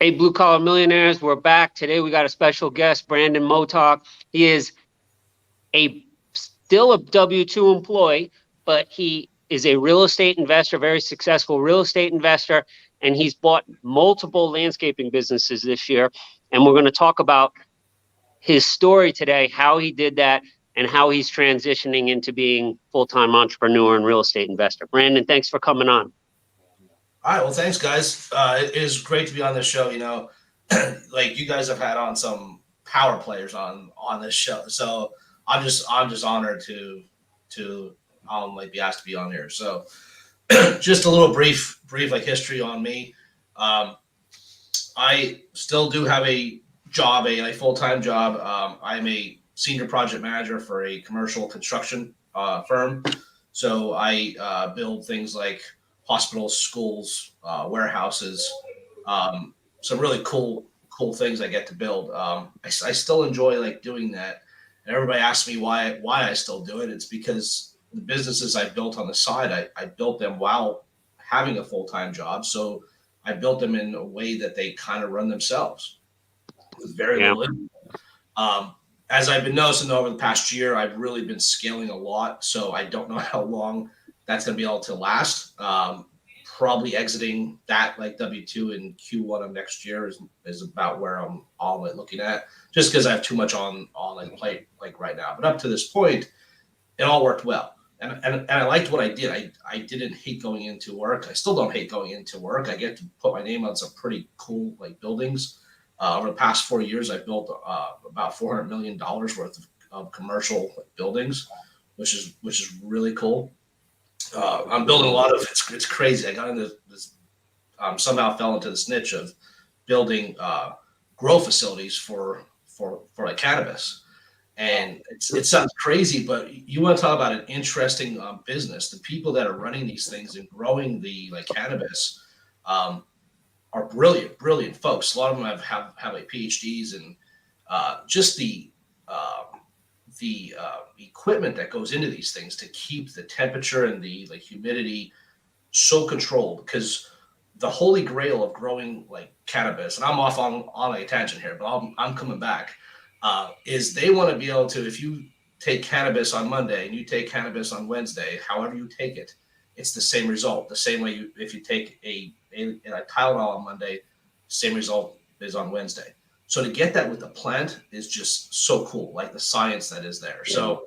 Hey, Blue Collar Millionaires, we're back. Today we got a special guest, Brandon Motuk. He is still a W-2 employee, but he is a real estate investor, very successful real estate investor, and he's bought multiple landscaping businesses this year. And we're going to talk about his story today, how he did that, and how he's transitioning into being full-time entrepreneur and real estate investor. Brandon, thanks for coming on. All right. Well, thanks, guys. It is great to be on this show. Like you guys have had on some power players on this show, so I'm just honored to like be asked to be on here. So, just a little brief like history on me. I still do have a job, a full-time job. I'm a senior project manager for a commercial construction firm. So I build things like hospitals, schools, warehouses, some really cool things I get to build. I still enjoy like doing that. And everybody asks me why I still do it. It's because the businesses I built on the side, I built them while having a full-time job. So I built them in a way that they kind of run themselves with very little. As I've been noticing over the past year, I've really been scaling a lot. So I don't know how long that's going to be able to last. Probably exiting that like W-2 in Q1 of next year is about where I'm all looking at, just because I have too much on like plate like right now. But up to this point, it all worked well. And I liked what I did. I didn't hate going into work. I still don't hate going into work. I get to put my name on some pretty cool like buildings. Over the past 4 years, I've built about $400 million worth of commercial buildings, which is really cool. I'm building a lot of it's crazy. I got into this somehow fell into this niche of building grow facilities for like cannabis. And it sounds crazy, but you want to talk about an interesting business. The people that are running these things and growing the like cannabis are brilliant folks. A lot of them have like PhDs, and just the equipment that goes into these things to keep the temperature and the like humidity so controlled. Because the holy grail of growing like cannabis, and I'm off on a tangent here, but I'm coming back. Is they want to be able to, if you take cannabis on Monday and you take cannabis on Wednesday, however you take it, it's the same result. The same way if you take a Tylenol on Monday, same result is on Wednesday. So to get that with the plant is just so cool, like the science that is there. So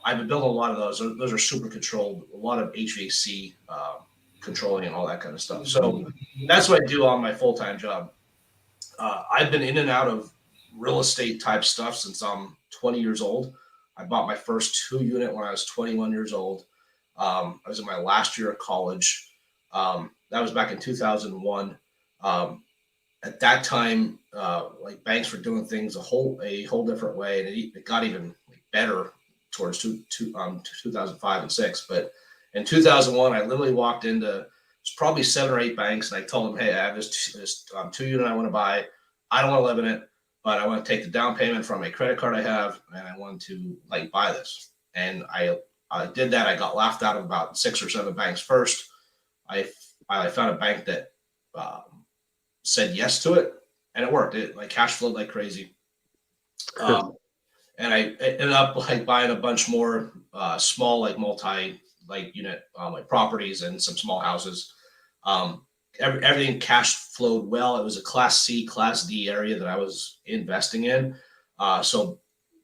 I've been building a lot of those. Those are super controlled, a lot of HVAC controlling and all that kind of stuff. So that's what I do on my full-time job. I've been in and out of real estate type stuff since I'm 20 years old. I bought my first 2-unit when I was 21 years old. I was in my last year of college. That was back in 2001. At that time, like banks were doing things a whole different way, and it got even better towards 2005 and 6. But in 2001, I literally walked into probably 7 or 8 banks, and I told them, "Hey, I have this 2-unit I want to buy. I don't want to live in it, but I want to take the down payment from a credit card I have, and I want to like buy this." And I did that. I got laughed out of about 6 or 7 banks first. I found a bank that said yes to it, and it worked. It like cash flowed like crazy. And I ended up like buying a bunch more small like multi like unit like properties and some small houses. Everything cash flowed well. It was a Class C, Class D area that I was investing in. So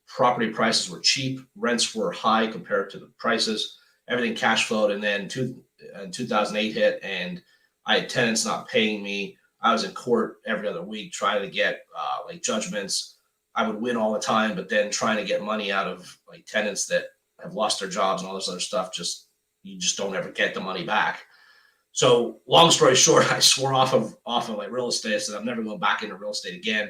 property prices were cheap. Rents were high compared to the prices. Everything cash flowed. And then 2008 hit, and I had tenants not paying me. I was in court every other week trying to get like judgments. I would win all the time, but then trying to get money out of like tenants that have lost their jobs and all this other stuff, you just don't ever get the money back. So long story short, I swore off of like real estate. I said, I'm never going back into real estate again.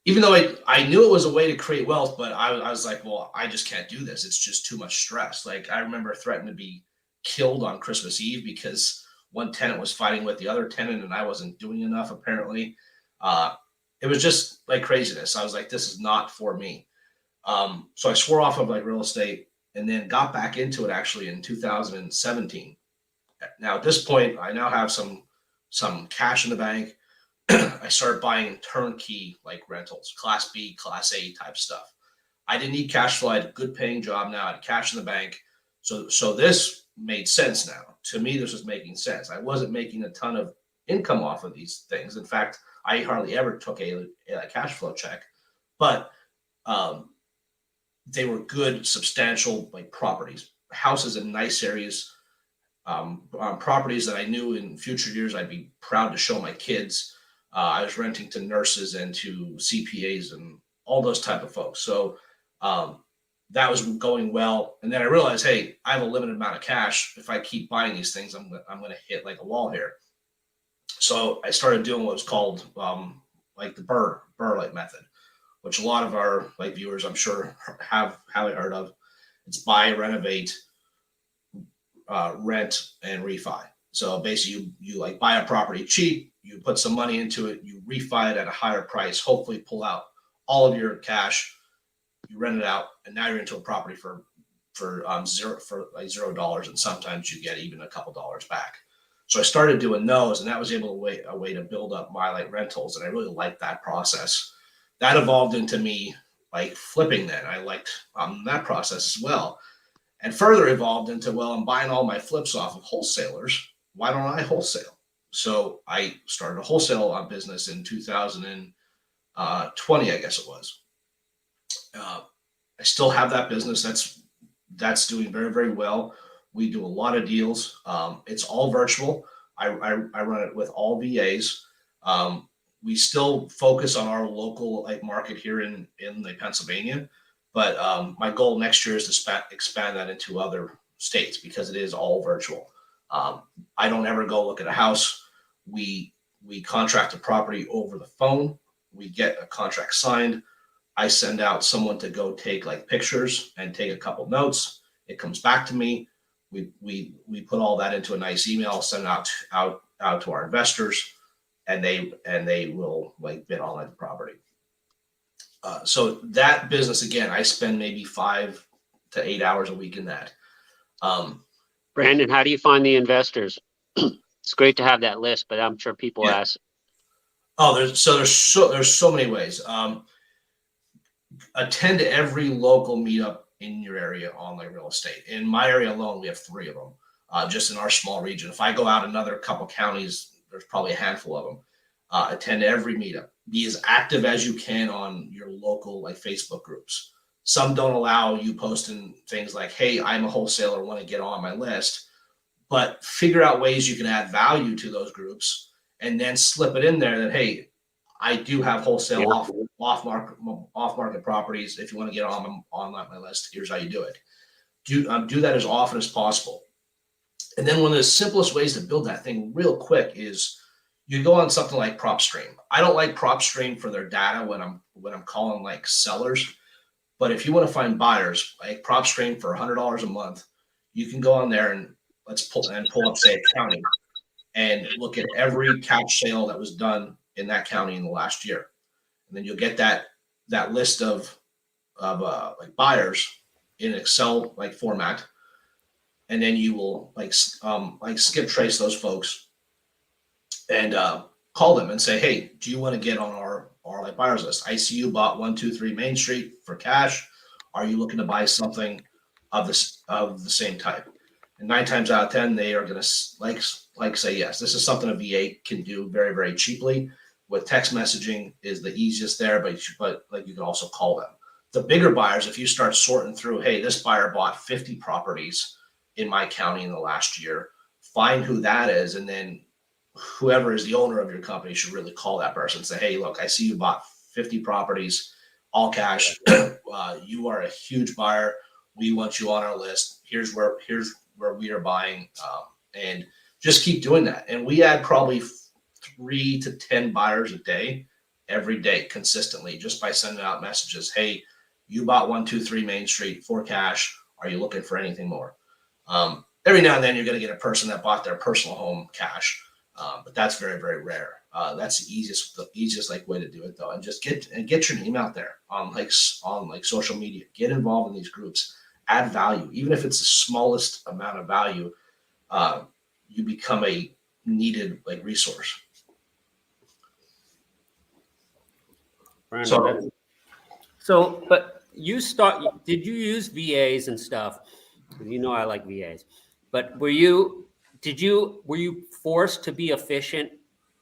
Even though I knew it was a way to create wealth, but I was like, well, I just can't do this. It's just too much stress. Like I remember threatening to be killed on Christmas Eve because one tenant was fighting with the other tenant and I wasn't doing enough apparently. It was just like craziness. I was like, this is not for me. So I swore off of like real estate and then got back into it actually in 2017. Now at this point, I now have some some cash in the bank. I started buying turnkey like rentals, class B, class A type stuff. I didn't need cash flow. I had a good paying job now. I had cash in the bank. So this made sense now. To me, this was making sense. I wasn't making a ton of income off of these things. In fact, I hardly ever took a cash flow check, but they were good, substantial like properties, houses in nice areas, properties that I knew in future years I'd be proud to show my kids. I was renting to nurses and to CPAs and all those type of folks. So that was going well. And then I realized, hey, I have a limited amount of cash. If I keep buying these things, I'm going to hit like a wall here. So I started doing what was called like the burr-like method, which a lot of our like viewers, I'm sure, have heard of. It's buy, renovate, rent, and refi. So basically, you like buy a property cheap, you put some money into it, you refi it at a higher price, hopefully pull out all of your cash, you rent it out, and now you're into a property for $0, and sometimes you get even a couple dollars back. So I started doing those, and that was a way to build up my like rentals, and I really liked that process. That evolved into me like flipping. Then I liked that process as well, and further evolved into, well, I'm buying all my flips off of wholesalers. Why don't I wholesale? So I started a wholesale business in 2020, I guess it was. I still have that business. That's doing very, very well. We do a lot of deals. It's all virtual. I run it with all VAs. We still focus on our local like market here in like Pennsylvania, but my goal next year is to expand that into other states because it is all virtual. I don't ever go look at a house. We contract a property over the phone. We get a contract signed. I send out someone to go take like pictures and take a couple notes. It comes back to me. We put all that into a nice email, send it out to our investors, and they will like bid on the property. So that business, again, I spend maybe 5 to 8 hours a week in that. Brandon, how do you find the investors? It's great to have that list, but I'm sure people ask. Oh, there's so many ways. Attend every local meetup in your area on like real estate. In my area alone, we have 3 of them, just in our small region. If I go out another couple counties, there's probably a handful of them. Attend every meetup. Be as active as you can on your local like Facebook groups. Some don't allow you posting things like, hey, I'm a wholesaler, want to get on my list, but figure out ways you can add value to those groups and then slip it in there that, hey, I do have wholesale off market properties. If you want to get on my list, here's how you do it. Do that as often as possible. And then one of the simplest ways to build that thing real quick is you go on something like PropStream. I don't like PropStream for their data when I'm calling like sellers, but if you want to find buyers, like PropStream for $100 a month, you can go on there and pull up say a county and look at every cash sale that was done in that county in the last year, and then you'll get that list of like buyers in Excel like format, and then you will like skip trace those folks and call them and say, hey, do you want to get on our like buyers list? I see you bought 123 Main Street for cash. Are you looking to buy something of the same type? And 9 times out of 10, they are going to like say yes. This is something a VA can do very, very cheaply. With text messaging is the easiest there, but like you can also call them. The bigger buyers, if you start sorting through, hey, this buyer bought 50 properties in my county in the last year, find who that is, and then whoever is the owner of your company should really call that person and say, hey, look, I see you bought 50 properties, all cash. You are a huge buyer. We want you on our list. Here's where we are buying, and just keep doing that. And we add probably 3 to 10 buyers a day, every day, consistently, just by sending out messages. Hey, you bought 123 Main Street for cash. Are you looking for anything more? Every now and then you're going to get a person that bought their personal home cash, but that's very, very rare. That's the easiest like way to do it though, and just get your name out there on social media. Get involved in these groups. Add value, even if it's the smallest amount of value. You become a needed like resource. Brandon, but did you use VAs and stuff? You know, I like VAs, but were you forced to be efficient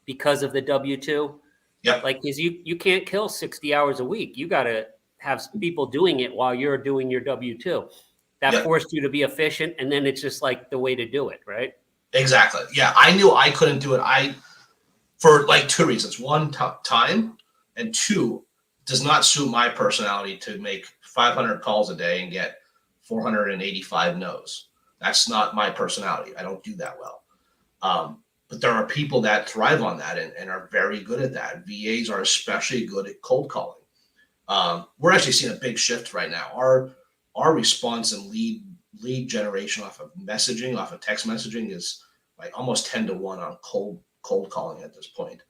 because of the W-2? Yep. Like, cause you can't kill 60 hours a week. You got to have people doing it while you're doing your W-2. That Yep. forced you to be efficient. And then it's just like the way to do it. Right. Exactly. Yeah. I knew I couldn't do it. For like two reasons. One, time, and two, does not suit my personality to make 500 calls a day and get 485 no's. That's not my personality. I don't do that well. But there are people that thrive on that and are very good at that. VAs are especially good at cold calling. We're actually seeing a big shift right now. Our response and lead generation off of messaging, off of text messaging, is like almost 10-1 on cold calling at this point.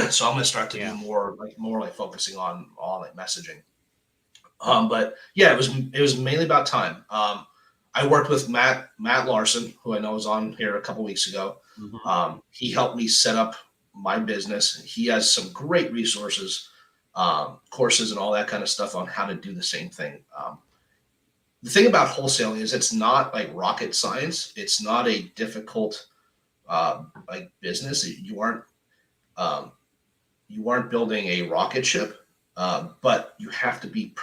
So I'm going to start to do more like focusing on like messaging. But yeah, it was mainly about time. I worked with Matt Larson, who I know was on here a couple weeks ago. Mm-hmm. He helped me set up my business. He has some great resources, courses and all that kind of stuff on how to do the same thing. The thing about wholesaling is it's not like rocket science. It's not a difficult like business. You aren't building a rocket ship, but you have to be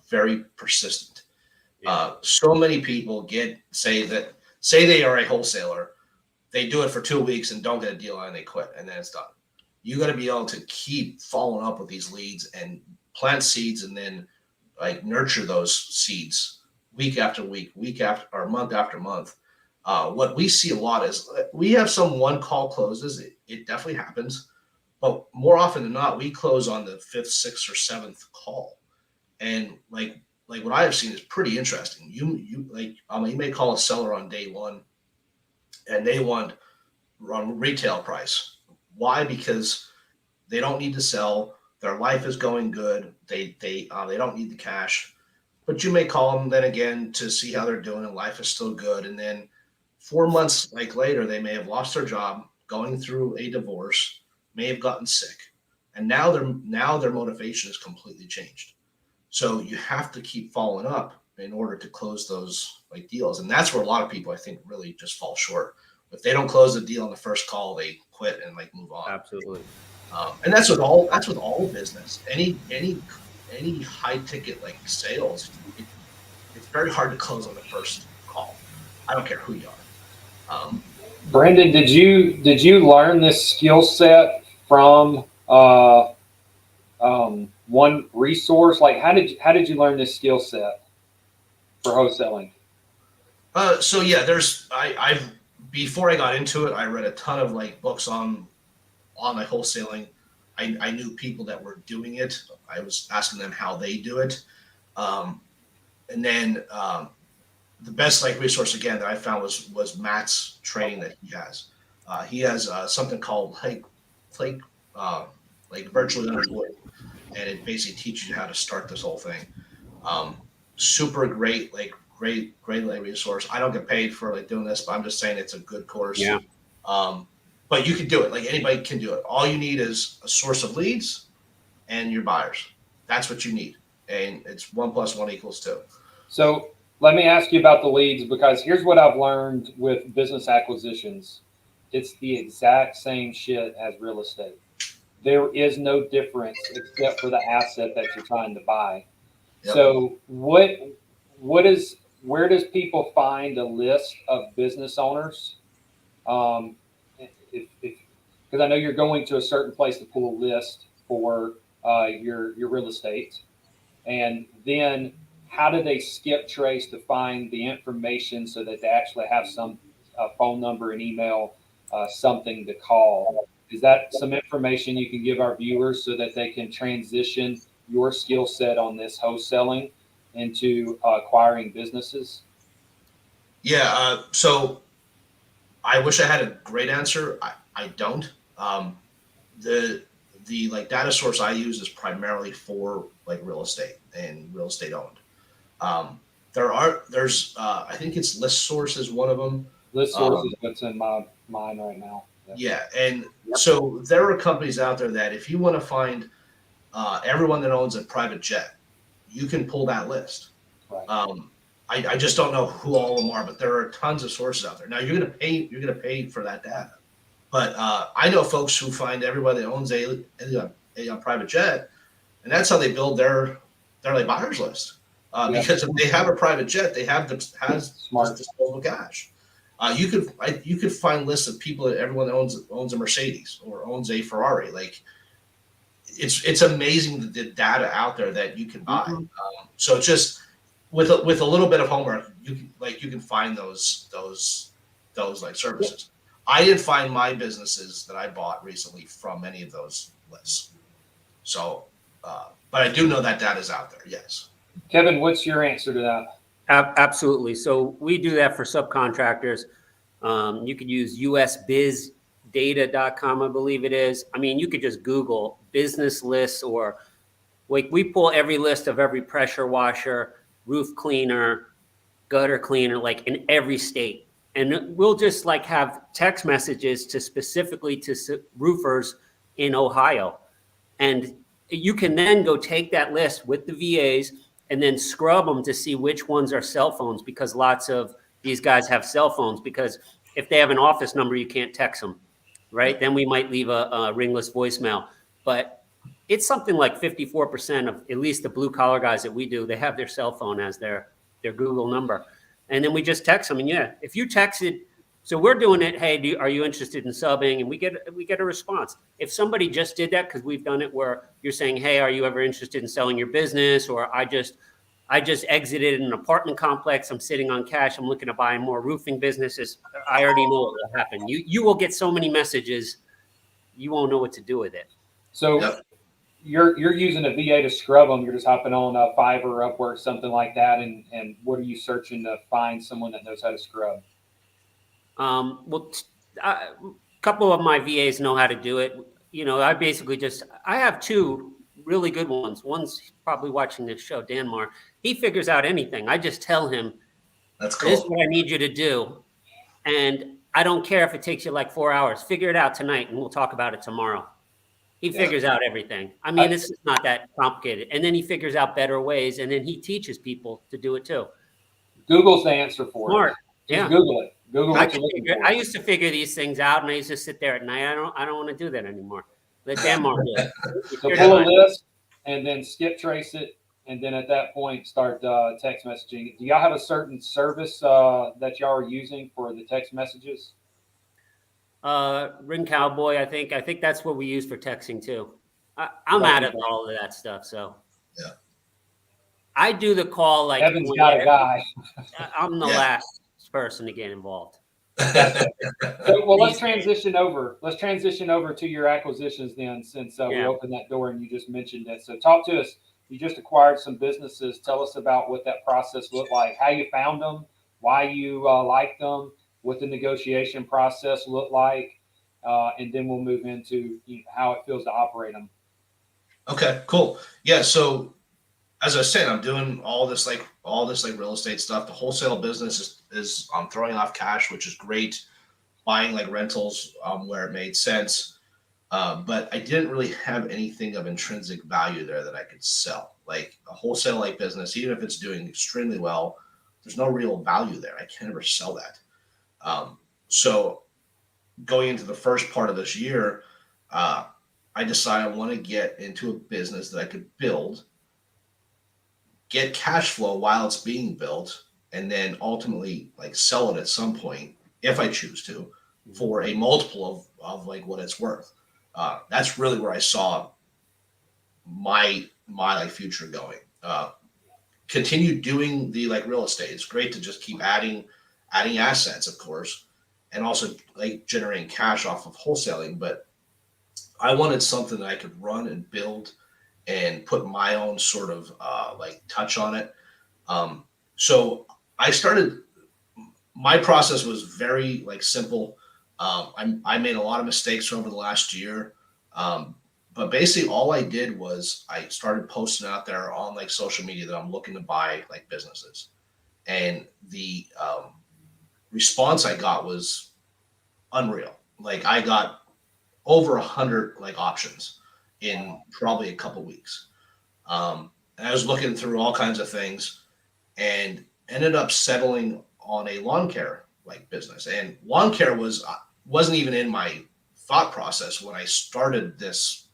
very persistent. So many people say they are a wholesaler, they do it for 2 weeks and don't get a deal and they quit, and then it's done. You got to be able to keep following up with these leads and plant seeds, and then like nurture those seeds week after week after, or month after month. What we see a lot is we have some one call closes. It definitely happens, but more often than not, we close on the 5th, 6th, or 7th call. And like what I have seen is pretty interesting. You may call a seller on day one, and they want on retail price. Why? Because they don't need to sell. Their life is going good. They don't need the cash. But you may call them then again to see how they're doing, and life is still good. And then 4 months later, they may have lost their job, going through a divorce, may have gotten sick, and now their motivation is completely changed. So you have to keep following up in order to close those like deals, and that's where a lot of people I think really just fall short. If they don't close the deal on the first call, they quit and like move on. Absolutely. And that's with all business. Any high ticket like sales, it's very hard to close on the first call. I don't care who you are. Brandon, did you learn this skill set from one resource? Like, how did you learn this skill set for wholesaling? So yeah, I've before I got into it, I read a ton of like books on like wholesaling. I knew people that were doing it. I was asking them how they do it, and then the best like resource again that I found was Matt's training that he has. He has something called like virtually unemployed, and it basically teaches you how to start this whole thing. Super great, like great like resource. I don't get paid for like doing this, but I'm just saying it's a good course. Yeah. But you can do it. Like anybody can do it. All you need is a source of leads and your buyers. That's what you need, and it's 1 + 1 = 2. So let me ask you about the leads, because here's what I've learned with business acquisitions. It's the exact same shit as real estate. There is no difference except for the asset that you're trying to buy. Yep. So where does people find a list of business owners? Because I know you're going to a certain place to pull a list for your real estate, and then how do they skip trace to find the information so that they actually have some phone number and email, something to call? Is that some information you can give our viewers so that they can transition your skill set on this wholesaling into acquiring businesses? Yeah. So I wish I had a great answer. I don't. The like data source I use is primarily for like real estate and real estate owned. There's I think it's List Source is one of them. List Source is what's in my mind right now. Yeah, and Yep. so there are companies out there that if you want to find everyone that owns a private jet, you can pull that list. Right. I just don't know who all of them are, but there are tons of sources out there. Now you're gonna pay for that data. But I know folks who find everybody that owns a private jet, and that's how they build their like buyers list. Because if they have a private jet, they have has Smart. disposable cash. You could find lists of people that everyone that owns a Mercedes or owns a Ferrari. Like it's amazing the data out there that you can buy. Mhm. So just with a little bit of homework, you can find those like services. I didn't find my businesses that I bought recently from any of those lists. So, but I do know that data is out there. Yes. Kevin, what's your answer to that? Absolutely. So we do that for subcontractors. You could use usbizdata.com, I believe it is. I mean, you could just Google business lists, or like we pull every list of every pressure washer, roof cleaner, gutter cleaner, like in every state. And we'll just like have text messages to specifically to roofers in Ohio. And you can then go take that list with the VAs and then scrub them to see which ones are cell phones, because lots of these guys have cell phones, because if they have an office number, you can't text them, right? Then we might leave a ringless voicemail. But it's something like 54% of at least the blue collar guys that we do, they have their cell phone as their Google number. And then we just text them. And yeah, if you texted, so we're doing it, hey, are you interested in subbing? And we get a response. If somebody just did that, because we've done it where you're saying, hey, are you ever interested in selling your business? Or I just exited an apartment complex. I'm sitting on cash. I'm looking to buy more roofing businesses. I already know what will happen. You will get so many messages, you won't know what to do with it. So Yep. you're using a VA to scrub them. You're just hopping on Fiverr, Upwork, something like that. And what are you searching to find someone that knows how to scrub? Well, a couple of my VAs know how to do it. You know, I have two really good ones. One's probably watching this show, Dan Marr. He figures out anything. I just tell him, That's this is cool. what I need you to do. And I don't care if it takes you like 4 hours. Figure it out tonight and we'll talk about it tomorrow. He figures out everything. I mean, it's not that complicated. And then he figures out better ways, and then he teaches people to do it too. Google's the answer for Smart. it. Just Yeah. Google it. Google what you're looking for. I used to figure these things out, and I used to sit there at night. I don't want to do that anymore. Let Dan Mark do it. So pull a list and then skip trace it, and then at that point start text messaging. Do y'all have a certain service that y'all are using for the text messages? Ring Cowboy, I think that's what we use for texting too. I'm out of all of that stuff, so Yeah. I do the call like Kevin's got a guy. I'm the last person to get involved. So, well, let's transition over. Let's transition over to your acquisitions then, since we opened that door and you just mentioned it. So, talk to us. You just acquired some businesses. Tell us about what that process looked like, how you found them, why you liked them, what the negotiation process looked like, and then we'll move into how it feels to operate them. Okay, cool. Yeah, so as I was saying, I'm doing all this like real estate stuff. The wholesale business is I'm throwing off cash, which is great. Buying like rentals where it made sense, but I didn't really have anything of intrinsic value there that I could sell. Like a wholesale like business, even if it's doing extremely well, there's no real value there. I can't ever sell that. So going into the first part of this year, I decided I want to get into a business that I could build, get cash flow while it's being built, and then ultimately like sell it at some point if I choose to for a multiple of like what it's worth. That's really where I saw my like future going. Continue doing the like real estate. It's great to just keep adding assets, of course, and also like generating cash off of wholesaling. But I wanted something that I could run and build and put my own sort of like touch on it. So I started, my process was very like simple. I made a lot of mistakes over the last year. But basically all I did was I started posting out there on like social media that I'm looking to buy like businesses. And the response I got was unreal. like I got over 100 like options in probably a couple weeks. And I was looking through all kinds of things and ended up settling on a lawn care like business. And lawn care wasn't even in my thought process when I started this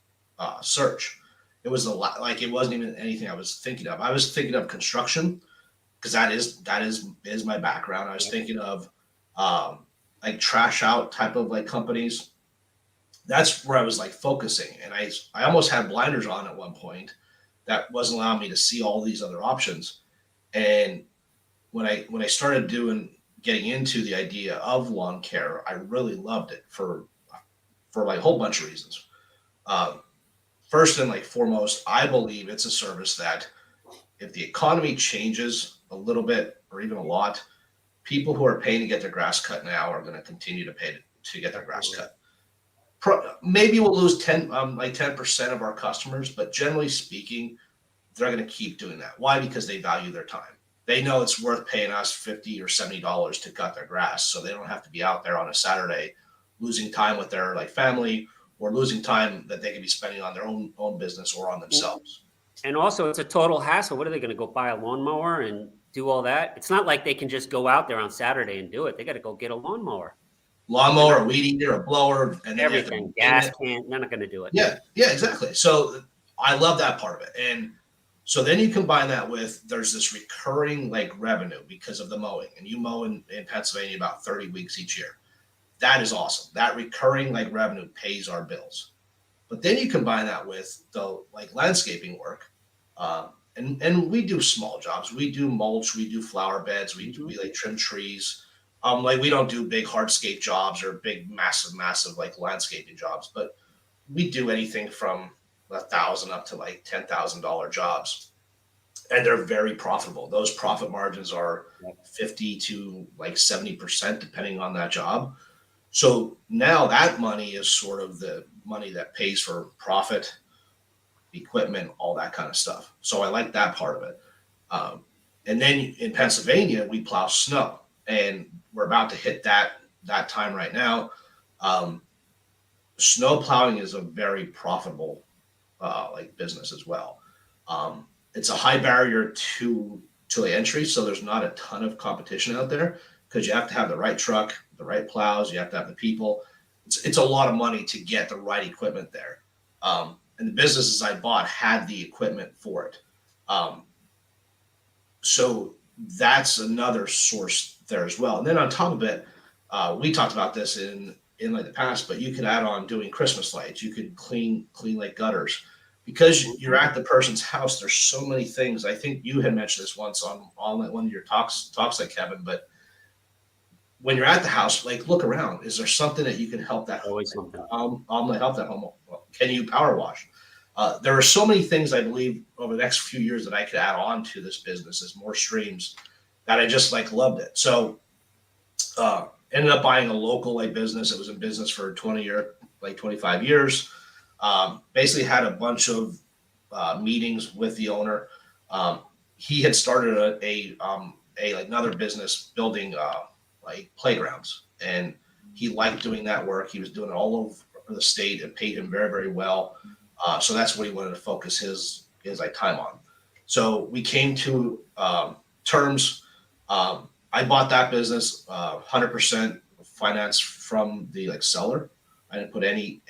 search. It was like it wasn't even anything I was thinking of. I was thinking of construction because that is my background. I was thinking of like trash out type of like companies. That's where I was like focusing, and I almost had blinders on at one point that wasn't allowing me to see all these other options. And when I started getting into the idea of lawn care, I really loved it for like a whole bunch of reasons. First and like foremost, I believe it's a service that if the economy changes a little bit or even a lot, people who are paying to get their grass cut now are going to continue to pay to get their grass cut. Maybe we'll lose 10% of our customers, but generally speaking, they're going to keep doing that. Why? Because they value their time. They know it's worth paying us $50 or $70 to cut their grass, so they don't have to be out there on a Saturday losing time with their like family or losing time that they could be spending on their own business or on themselves. And also, it's a total hassle. What are they going to go buy a lawnmower and do all that? It's not like they can just go out there on Saturday and do it. They got to go get a lawnmower. Lawnmower, a weed eater, a blower, and then everything. Gas can. They're not going to do it. Yeah, exactly. So I love that part of it. And so then you combine that with there's this recurring like revenue because of the mowing, and you mow in Pennsylvania about 30 weeks each year. That is awesome. That recurring like revenue pays our bills. But then you combine that with the like landscaping work, and we do small jobs. We do mulch, we do flower beds, we like trim trees. Like we don't do big hardscape jobs or big massive like landscaping jobs, but we do anything from $1,000 up to like $10,000 jobs, and they're very profitable. Those profit margins are 50 to like 70% depending on that job. So now that money is sort of the money that pays for profit, equipment, all that kind of stuff. So I like that part of it. And then in Pennsylvania, we plow snow, and we're about to hit that time right now. Snow plowing is a very profitable like business as well. It's a high barrier to entry, so there's not a ton of competition out there because you have to have the right truck, the right plows, you have to have the people. It's a lot of money to get the right equipment there. And the businesses I bought had the equipment for it. So that's another source there as well. And then on top of it, we talked about this in like the past, but you could add on doing Christmas lights. You could clean like gutters. Because you're at the person's house, there's so many things. I think you had mentioned this once on one of your talks like Kevin, but when you're at the house, like look around. Is there something that you can help that? Always something. I'm gonna help that home. Can you power wash? There are so many things I believe over the next few years that I could add on to this business as more streams that I just like loved it. So ended up buying a local like business. It was in business for 25 years. Basically had a bunch of meetings with the owner. He had started a like another business building like playgrounds, and he liked doing that work. He was doing it all over the state and paid him very, very well. So that's what he wanted to focus his like time on. So we came to terms. I bought that business 100% finance from the like seller. I didn't put any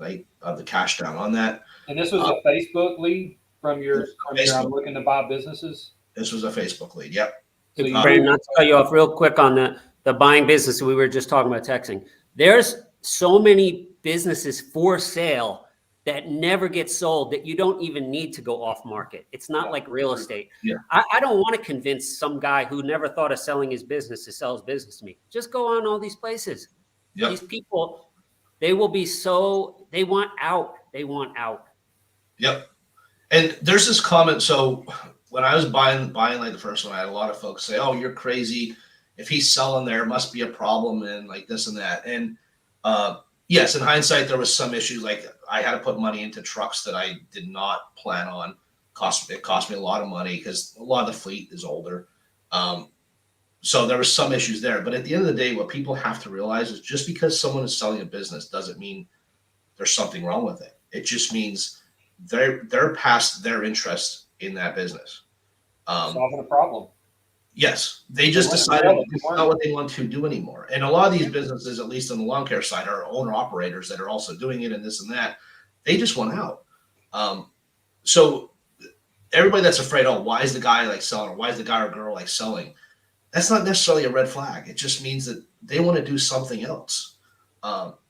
like the cash down on that. And this was a Facebook lead from your I'm looking to buy businesses? This was a Facebook lead. Yep. So Brandon, not to cut you off real quick on the buying business we were just talking about texting. There's so many businesses for sale that never get sold that you don't even need to go off market. It's not like real estate. Yeah. I don't want to convince some guy who never thought of selling his business to sell his business to me. Just go on all these places. Yep. These people, they will be they want out. They want out. Yep. And there's this comment. So when I was buying like the first one, I had a lot of folks say, "Oh, you're crazy. If he's selling there, must be a problem," and like this and that. And yes, in hindsight, there was some issues. Like I had to put money into trucks that I did not plan on. It cost me a lot of money because a lot of the fleet is older. So there was some issues there. But at the end of the day, what people have to realize is just because someone is selling a business doesn't mean there's something wrong with it. It just means they're past their interest in that business. Solving a problem. Yes, they just decided it's not what they want to do anymore. And a lot of these businesses, at least on the lawn care side, are owner operators that are also doing it and this and that. They just want out. So everybody that's afraid, oh, why is the guy like selling, or why is the guy or girl like selling? That's not necessarily a red flag. It just means that they want to do something else.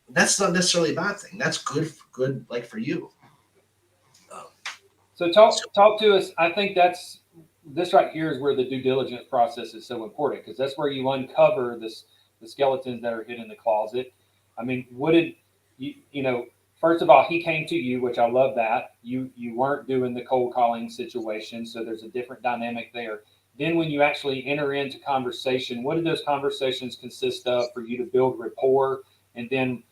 That's not necessarily a bad thing. That's good like for you. So talk to us. I think this right here is where the due diligence process is so important, because that's where you uncover the skeletons that are hidden in the closet. I mean, what did you first of all, he came to you, which I love that. You weren't doing the cold calling situation, so there's a different dynamic there. Then when you actually enter into conversation, what did those conversations consist of for you to build rapport? And then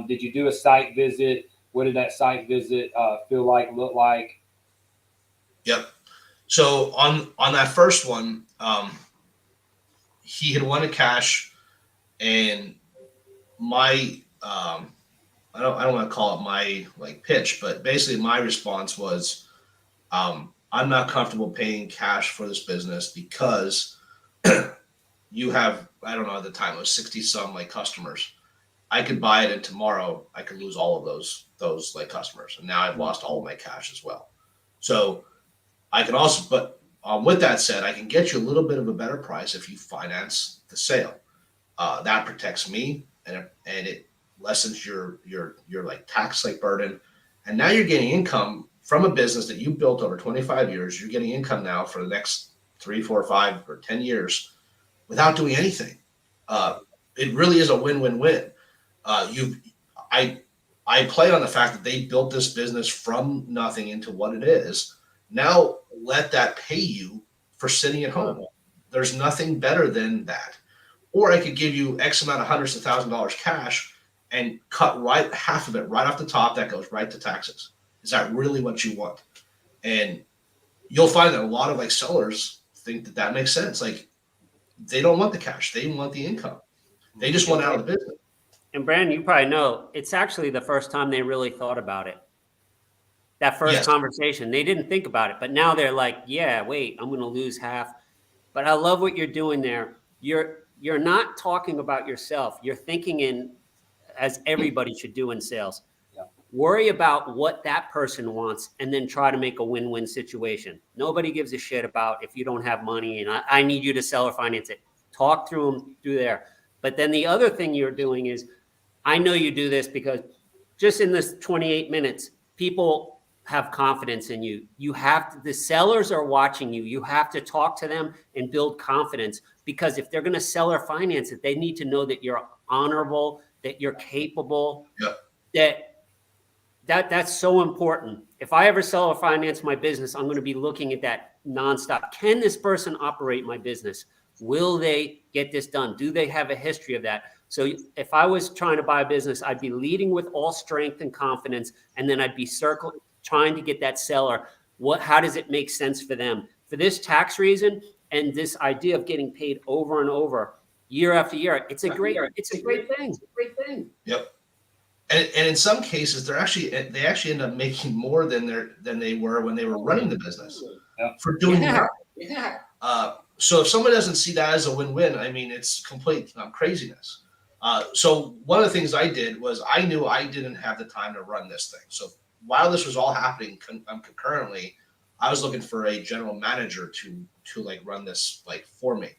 did you do a site visit? What did that site visit feel like, look like? Yep. So on that first one, he had wanted cash, and my I don't want to call it my like pitch, but basically my response was, I'm not comfortable paying cash for this business because you have, I don't know, at the time it was 60 some like customers. I could buy it and tomorrow I could lose all of those like customers. And now I've lost all of my cash as well. So I can also, but with that said, I can get you a little bit of a better price if you finance the sale. That protects me, and it lessens your like tax like burden. And now you're getting income from a business that you built over 25 years. You're getting income now for the next 3, 4, 5, or 10 years without doing anything. It really is a win-win-win. I play on the fact that they built this business from nothing into what it is. Now let that pay you for sitting at home. There's nothing better than that. Or I could give you X amount of hundreds of $1,000s cash and cut right half of it right off the top. That goes right to taxes. Is that really what you want? And you'll find that a lot of like sellers think that makes sense. Like they don't want the cash. They want the income. They just want out of the business. And Brandon, you probably know, it's actually the first time they really thought about it. That first conversation, they didn't think about it, but now they're like, yeah, wait, I'm going to lose half. But I love what you're doing there. You're not talking about yourself. You're thinking as everybody should do in sales. Yeah. Worry about what that person wants and then try to make a win-win situation. Nobody gives a shit about if you don't have money and I need you to sell or finance it. Talk through them through there. But then the other thing you're doing is, I know you do this because just in this 28 minutes, people have confidence in you. The sellers are watching you. You have to talk to them and build confidence, because if they're going to sell or finance it, they need to know that you're honorable, that you're capable. Yep. That's so important. If I ever sell or finance my business, I'm going to be looking at that nonstop. Can this person operate my business? Will they get this done? Do they have a history of that? So if I was trying to buy a business, I'd be leading with all strength and confidence, and then I'd be trying to get that seller. How does it make sense for them? For this tax reason and this idea of getting paid over and over year after year, it's a great thing. Yep. And in some cases, they actually end up making more than they were when they were running the business for doing that. Yeah. So if someone doesn't see that as a win-win, I mean, it's complete craziness. So one of the things I did was I knew I didn't have the time to run this thing. So while this was all happening concurrently, I was looking for a general manager to like run this like for me.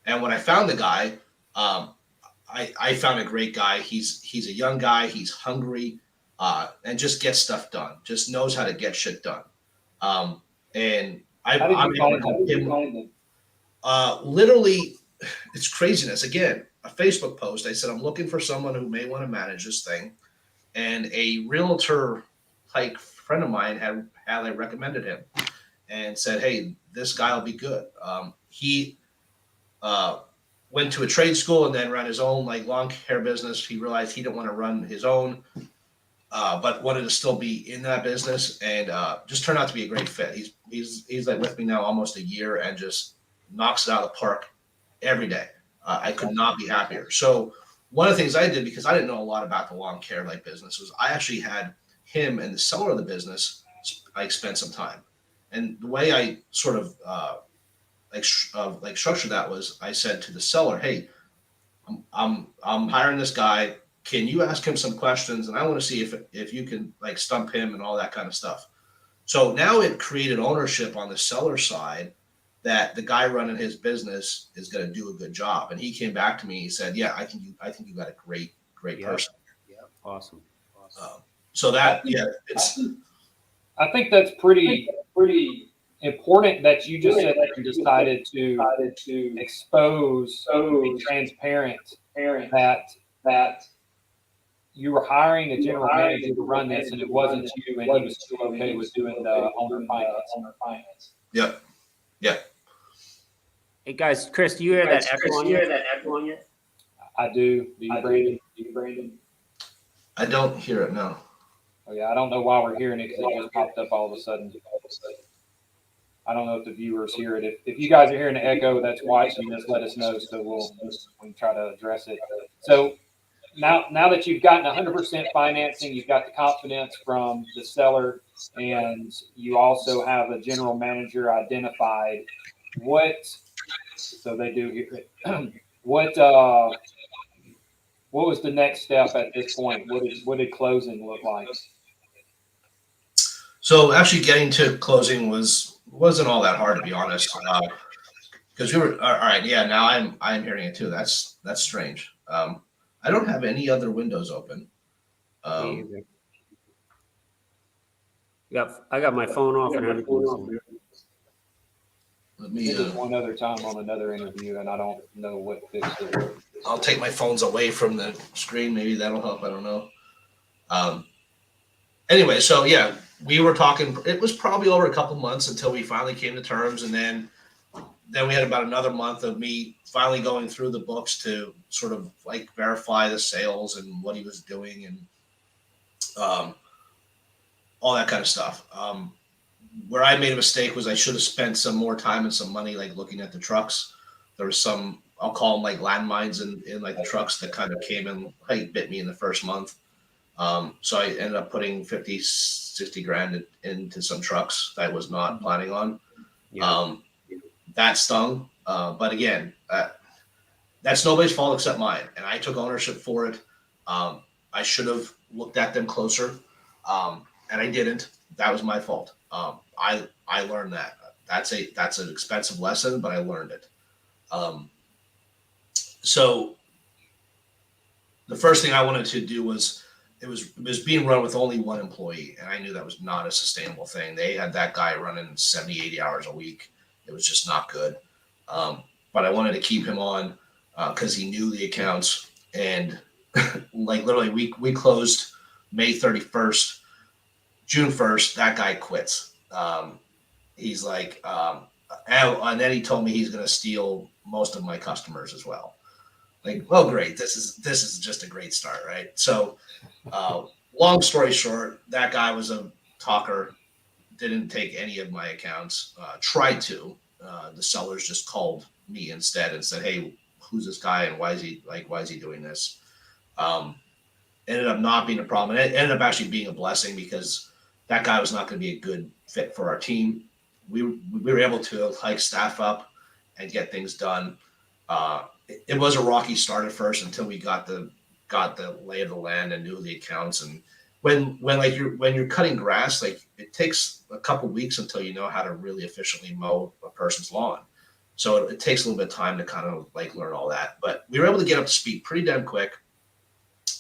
And when I found the guy, I found a great guy. He's a young guy. He's hungry, and just gets stuff done. Just knows how to get shit done. And I'm able to find him. Literally, it's craziness. Again, a Facebook post. I said, I'm looking for someone who may want to manage this thing. And a realtor like friend of mine had like recommended him and said, hey, this guy will be good. He went to a trade school and then ran his own like lawn care business. He realized he didn't want to run his own, but wanted to still be in that business, and just turned out to be a great fit. He's like with me now almost a year and just knocks it out of the park every day. I could not be happier. So one of the things I did, because I didn't know a lot about the lawn care like business, was I actually had him and the seller of the business like spend some time. And the way I sort of like structured that was I said to the seller, hey, I'm hiring this guy. Can you ask him some questions? And I want to see if you can like stump him and all that kind of stuff. So now it created ownership on the seller side that the guy running his business is going to do a good job. And he came back to me. He said, "Yeah, I think you got a great person." Yeah. Awesome. So that it's. I think that's pretty important that you just said that you decided to expose, be transparent, that you were hiring a general manager to run this, and it wasn't you, and he was still okay with doing the owner finance. Yep. Hey guys, Chris, do you hear that echo on you? I do. Do you, Brandon? I don't hear it. No. Oh yeah, I don't know why we're hearing it because it just popped up all of a sudden. I don't know if the viewers hear it. If you guys are hearing the echo, that's why. So just let us know, so we can try to address it. So now that you've gotten 100% financing, you've got the confidence from the seller, and you also have a general manager identified. So they do hear it. What was the next step at this point? What did closing look like? So actually getting to closing wasn't all that hard, to be honest, because we were all right. Yeah, now I'm hearing it too. That's strange. I don't have any other windows open. I got my phone off and everything. Let me. This is one other time on another interview, and I don't know what fixed it. I'll take my phones away from the screen. Maybe that'll help. I don't know. Anyway, so yeah, we were talking. It was probably over a couple months until we finally came to terms, and then we had about another month of me finally going through the books to sort of like verify the sales and what he was doing and all that kind of stuff. Where I made a mistake was I should have spent some more time and some money like looking at the trucks. There was some, I'll call them like landmines in like the trucks that kind of came in, like bit me in the first month. So I ended up putting 50, 60 grand into some trucks that I was not planning on. Yeah. That stung. But again, that's nobody's fault except mine. And I took ownership for it. I should have looked at them closer. And I didn't. That was my fault. I learned that. That's an expensive lesson, but I learned it. So the first thing I wanted to do was it was being run with only one employee, and I knew that was not a sustainable thing. They had that guy running 70, 80 hours a week. It was just not good. But I wanted to keep him on because he knew the accounts, and like literally we closed May 31st. June 1st, that guy quits. He's like, and then he told me he's going to steal most of my customers as well. Like, well, great. This is just a great start, right? So, long story short, that guy was a talker, didn't take any of my accounts, tried to. The sellers just called me instead and said, hey, who's this guy and why is he doing this? Ended up not being a problem. And it ended up actually being a blessing because that guy was not going to be a good fit for our team. We were able to like staff up and get things done. It was a rocky start at first until we got the lay of the land and knew the accounts. And when you're cutting grass, like it takes a couple weeks until you know how to really efficiently mow a person's lawn. So it takes a little bit of time to kind of like learn all that. But we were able to get up to speed pretty damn quick.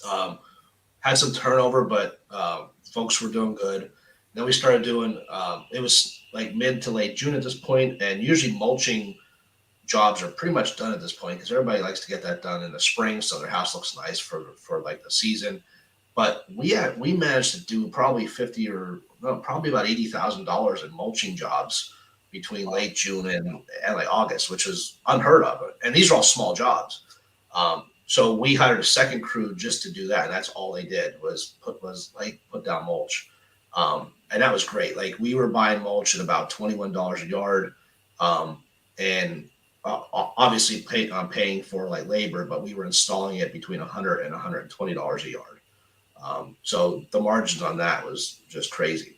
Had some turnover, but folks were doing good. Then we started doing, it was like mid to late June at this point, and usually mulching jobs are pretty much done at this point because everybody likes to get that done in the spring so their house looks nice for like the season. But we managed to do probably probably about $80,000 in mulching jobs between late June and like August, which is unheard of. And these are all small jobs. So we hired a second crew just to do that, and that's all they did was put down mulch. And that was great. Like we were buying mulch at about $21 a yard. And obviously paying for like labor, but we were installing it between $100 and $120 a yard. So the margins on that was just crazy.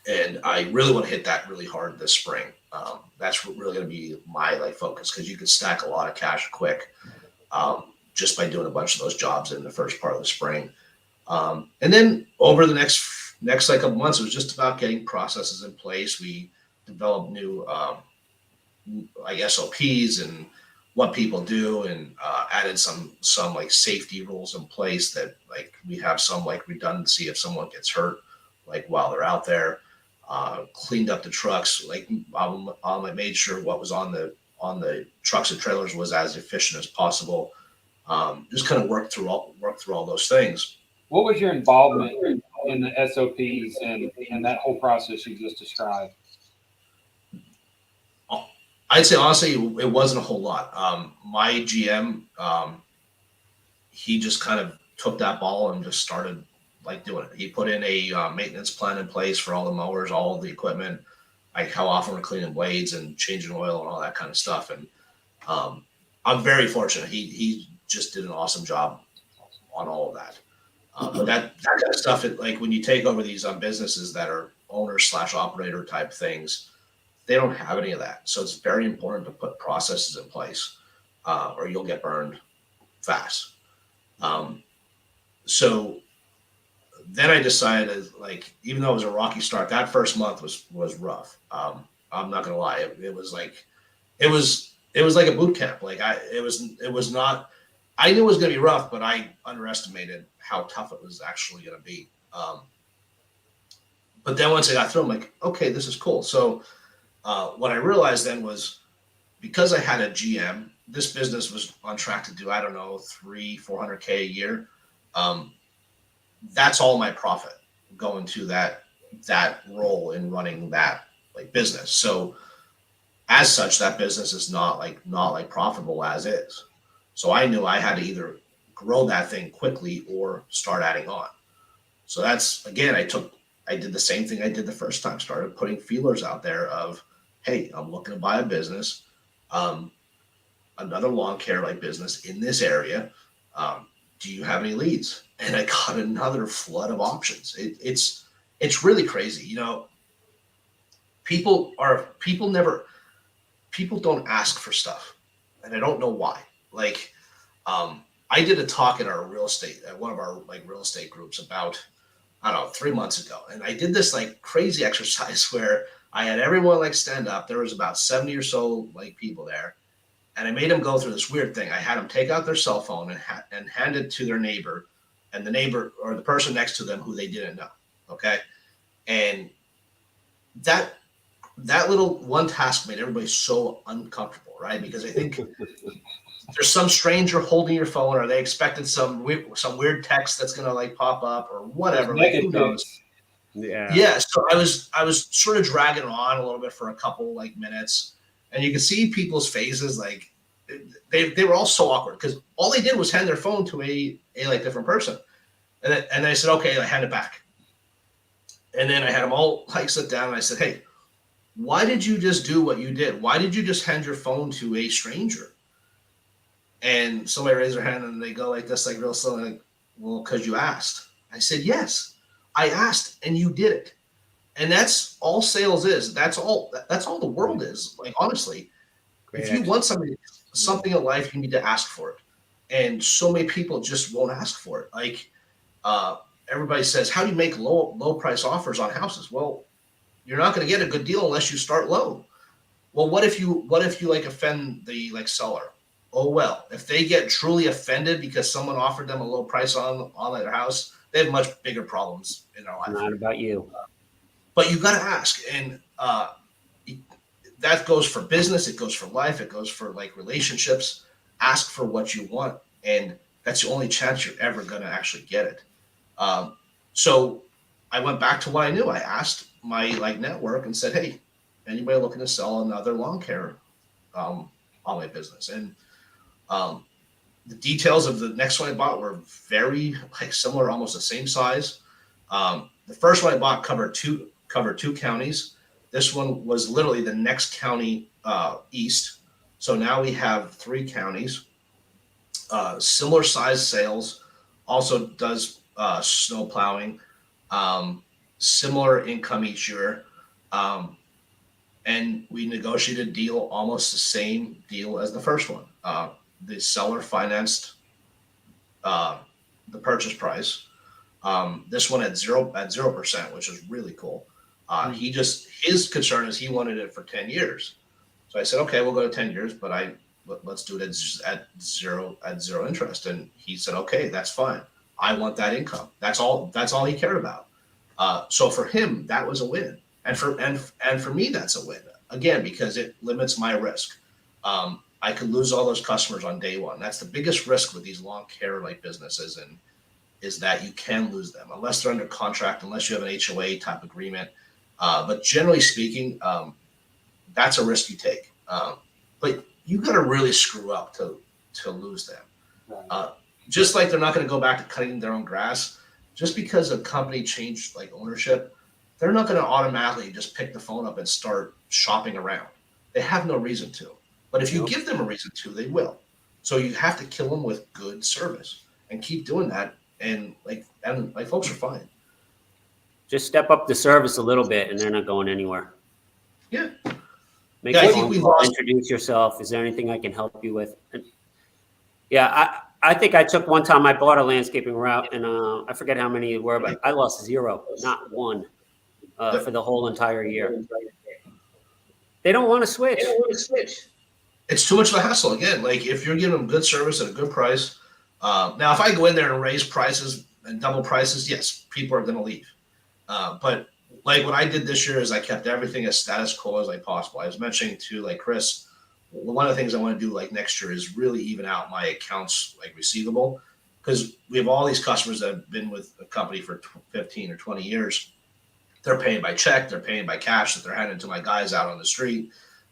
And I really want to hit that really hard this spring. That's really going to be my like focus, because you can stack a lot of cash quick just by doing a bunch of those jobs in the first part of the spring. And then over the next like couple months, it was just about getting processes in place. We developed new like SOPs and what people do, and added some like safety rules in place that like we have some like redundancy if someone gets hurt like while they're out there. Cleaned up the trucks, like I made sure what was on the trucks and trailers was as efficient as possible. Just kind of work through all those things. What was your involvement in the SOPs and that whole process you just described? I'd say honestly, it wasn't a whole lot. My GM, he just kind of took that ball and just started like doing it. He put in a maintenance plan in place for all the mowers, all of the equipment, like how often we're cleaning blades and changing oil and all that kind of stuff. And I'm very fortunate. He just did an awesome job on all of that. But that kind of stuff, like when you take over these businesses that are owner/operator type things, they don't have any of that. So it's very important to put processes in place, or you'll get burned fast. So then I decided, like, even though it was a rocky start, that first month was rough. I'm not gonna lie. It was like a boot camp. Like it was not. I knew it was gonna be rough, but I underestimated how tough it was actually gonna be. But then once I got through, I'm like, okay, this is cool. So what I realized then was, because I had a GM, this business was on track to do, I don't know, $300,000-400,000 a year. That's all my profit going to that role in running that like business. So as such, that business is not like profitable as is. So I knew I had to either grow that thing quickly or start adding on. So that's, again, I did the same thing I did the first time, started putting feelers out there of, hey, I'm looking to buy a business, another lawn care like business in this area. Do you have any leads? And I got another flood of options. It's really crazy. You know, people don't ask for stuff, and I don't know why. Like, I did a talk at one of our like real estate groups about, I don't know, 3 months ago. And I did this like crazy exercise where I had everyone like stand up. There was about 70 or so like people there. And I made them go through this weird thing. I had them take out their cell phone and hand it to their neighbor, and the neighbor or the person next to them who they didn't know. Okay. And that little one task made everybody so uncomfortable, right? Because I think there's some stranger holding your phone, or they expected some weird text that's gonna like pop up or whatever. Like, who knows? Yeah. So I was sort of dragging on a little bit for a couple like minutes, and you could see people's faces, like they were all so awkward because all they did was hand their phone to a like different person, and I said, okay, I hand it back, and then I had them all like sit down, and I said, hey, why did you just do what you did? Why did you just hand your phone to a stranger? And somebody raised their hand and they go like this, like real slow, like, well, because you asked. I said, yes, I asked and you did it. And that's all sales is. That's all the world is. Like, honestly, if you want something in life, you need to ask for it. And so many people just won't ask for it. Like, everybody says, how do you make low price offers on houses? Well, you're not going to get a good deal unless you start low. Well, what if you like offend the like seller? Oh, well, if they get truly offended because someone offered them a low price on their house, they have much bigger problems in their life. Not about you. But you got to ask. And that goes for business. It goes for life. It goes for like relationships. Ask for what you want. And that's the only chance you're ever going to actually get it. So I went back to what I knew. I asked my like network and said, hey, anybody looking to sell another lawn care on my business? And the details of the next one I bought were very like similar, almost the same size. The first one I bought covered two counties. This one was literally the next county east. So now we have 3 counties, similar size sales, also does snow plowing, similar income each year. And we negotiated a deal, almost the same deal as the first one. The seller financed the purchase price. This one at 0%, which is really cool. His concern is he wanted it for 10 years. So I said, okay, we'll go to 10 years, but let's do it at zero interest. And he said, okay, that's fine. I want that income. That's all he cared about. So for him, that was a win. And for me, that's a win again, because it limits my risk. I could lose all those customers on day one. That's the biggest risk with these long care like businesses, and is that you can lose them unless they're under contract, unless you have an HOA type agreement. But generally speaking, that's a risk you take. But you got to really screw up to lose them. Right. Just like they're not going to go back to cutting their own grass. Just because a company changed like ownership, they're not going to automatically just pick the phone up and start shopping around. They have no reason to. But if you give them a reason to, they will. So you have to kill them with good service and keep doing that. And folks are fine. Just step up the service a little bit, and they're not going anywhere. Yeah. Make Yeah, a I think phone we call, lost. introduce yourself. Is there anything I can help you with? And yeah, I think I took one time. I bought a landscaping route, and I forget how many it were, but I lost 0, not 1, for the whole entire year. They don't want to switch. It's too much of a hassle. Again, like if you're giving them good service at a good price. Now, if I go in there and raise prices and double prices, yes, people are going to leave. But like what I did this year is I kept everything as status quo as possible. I was mentioning to like Chris, one of the things I want to do like next year is really even out my accounts like receivable, because we have all these customers that have been with a company for 15 or 20 years. They're paying by check, they're paying by cash that they're handing to my guys out on the street.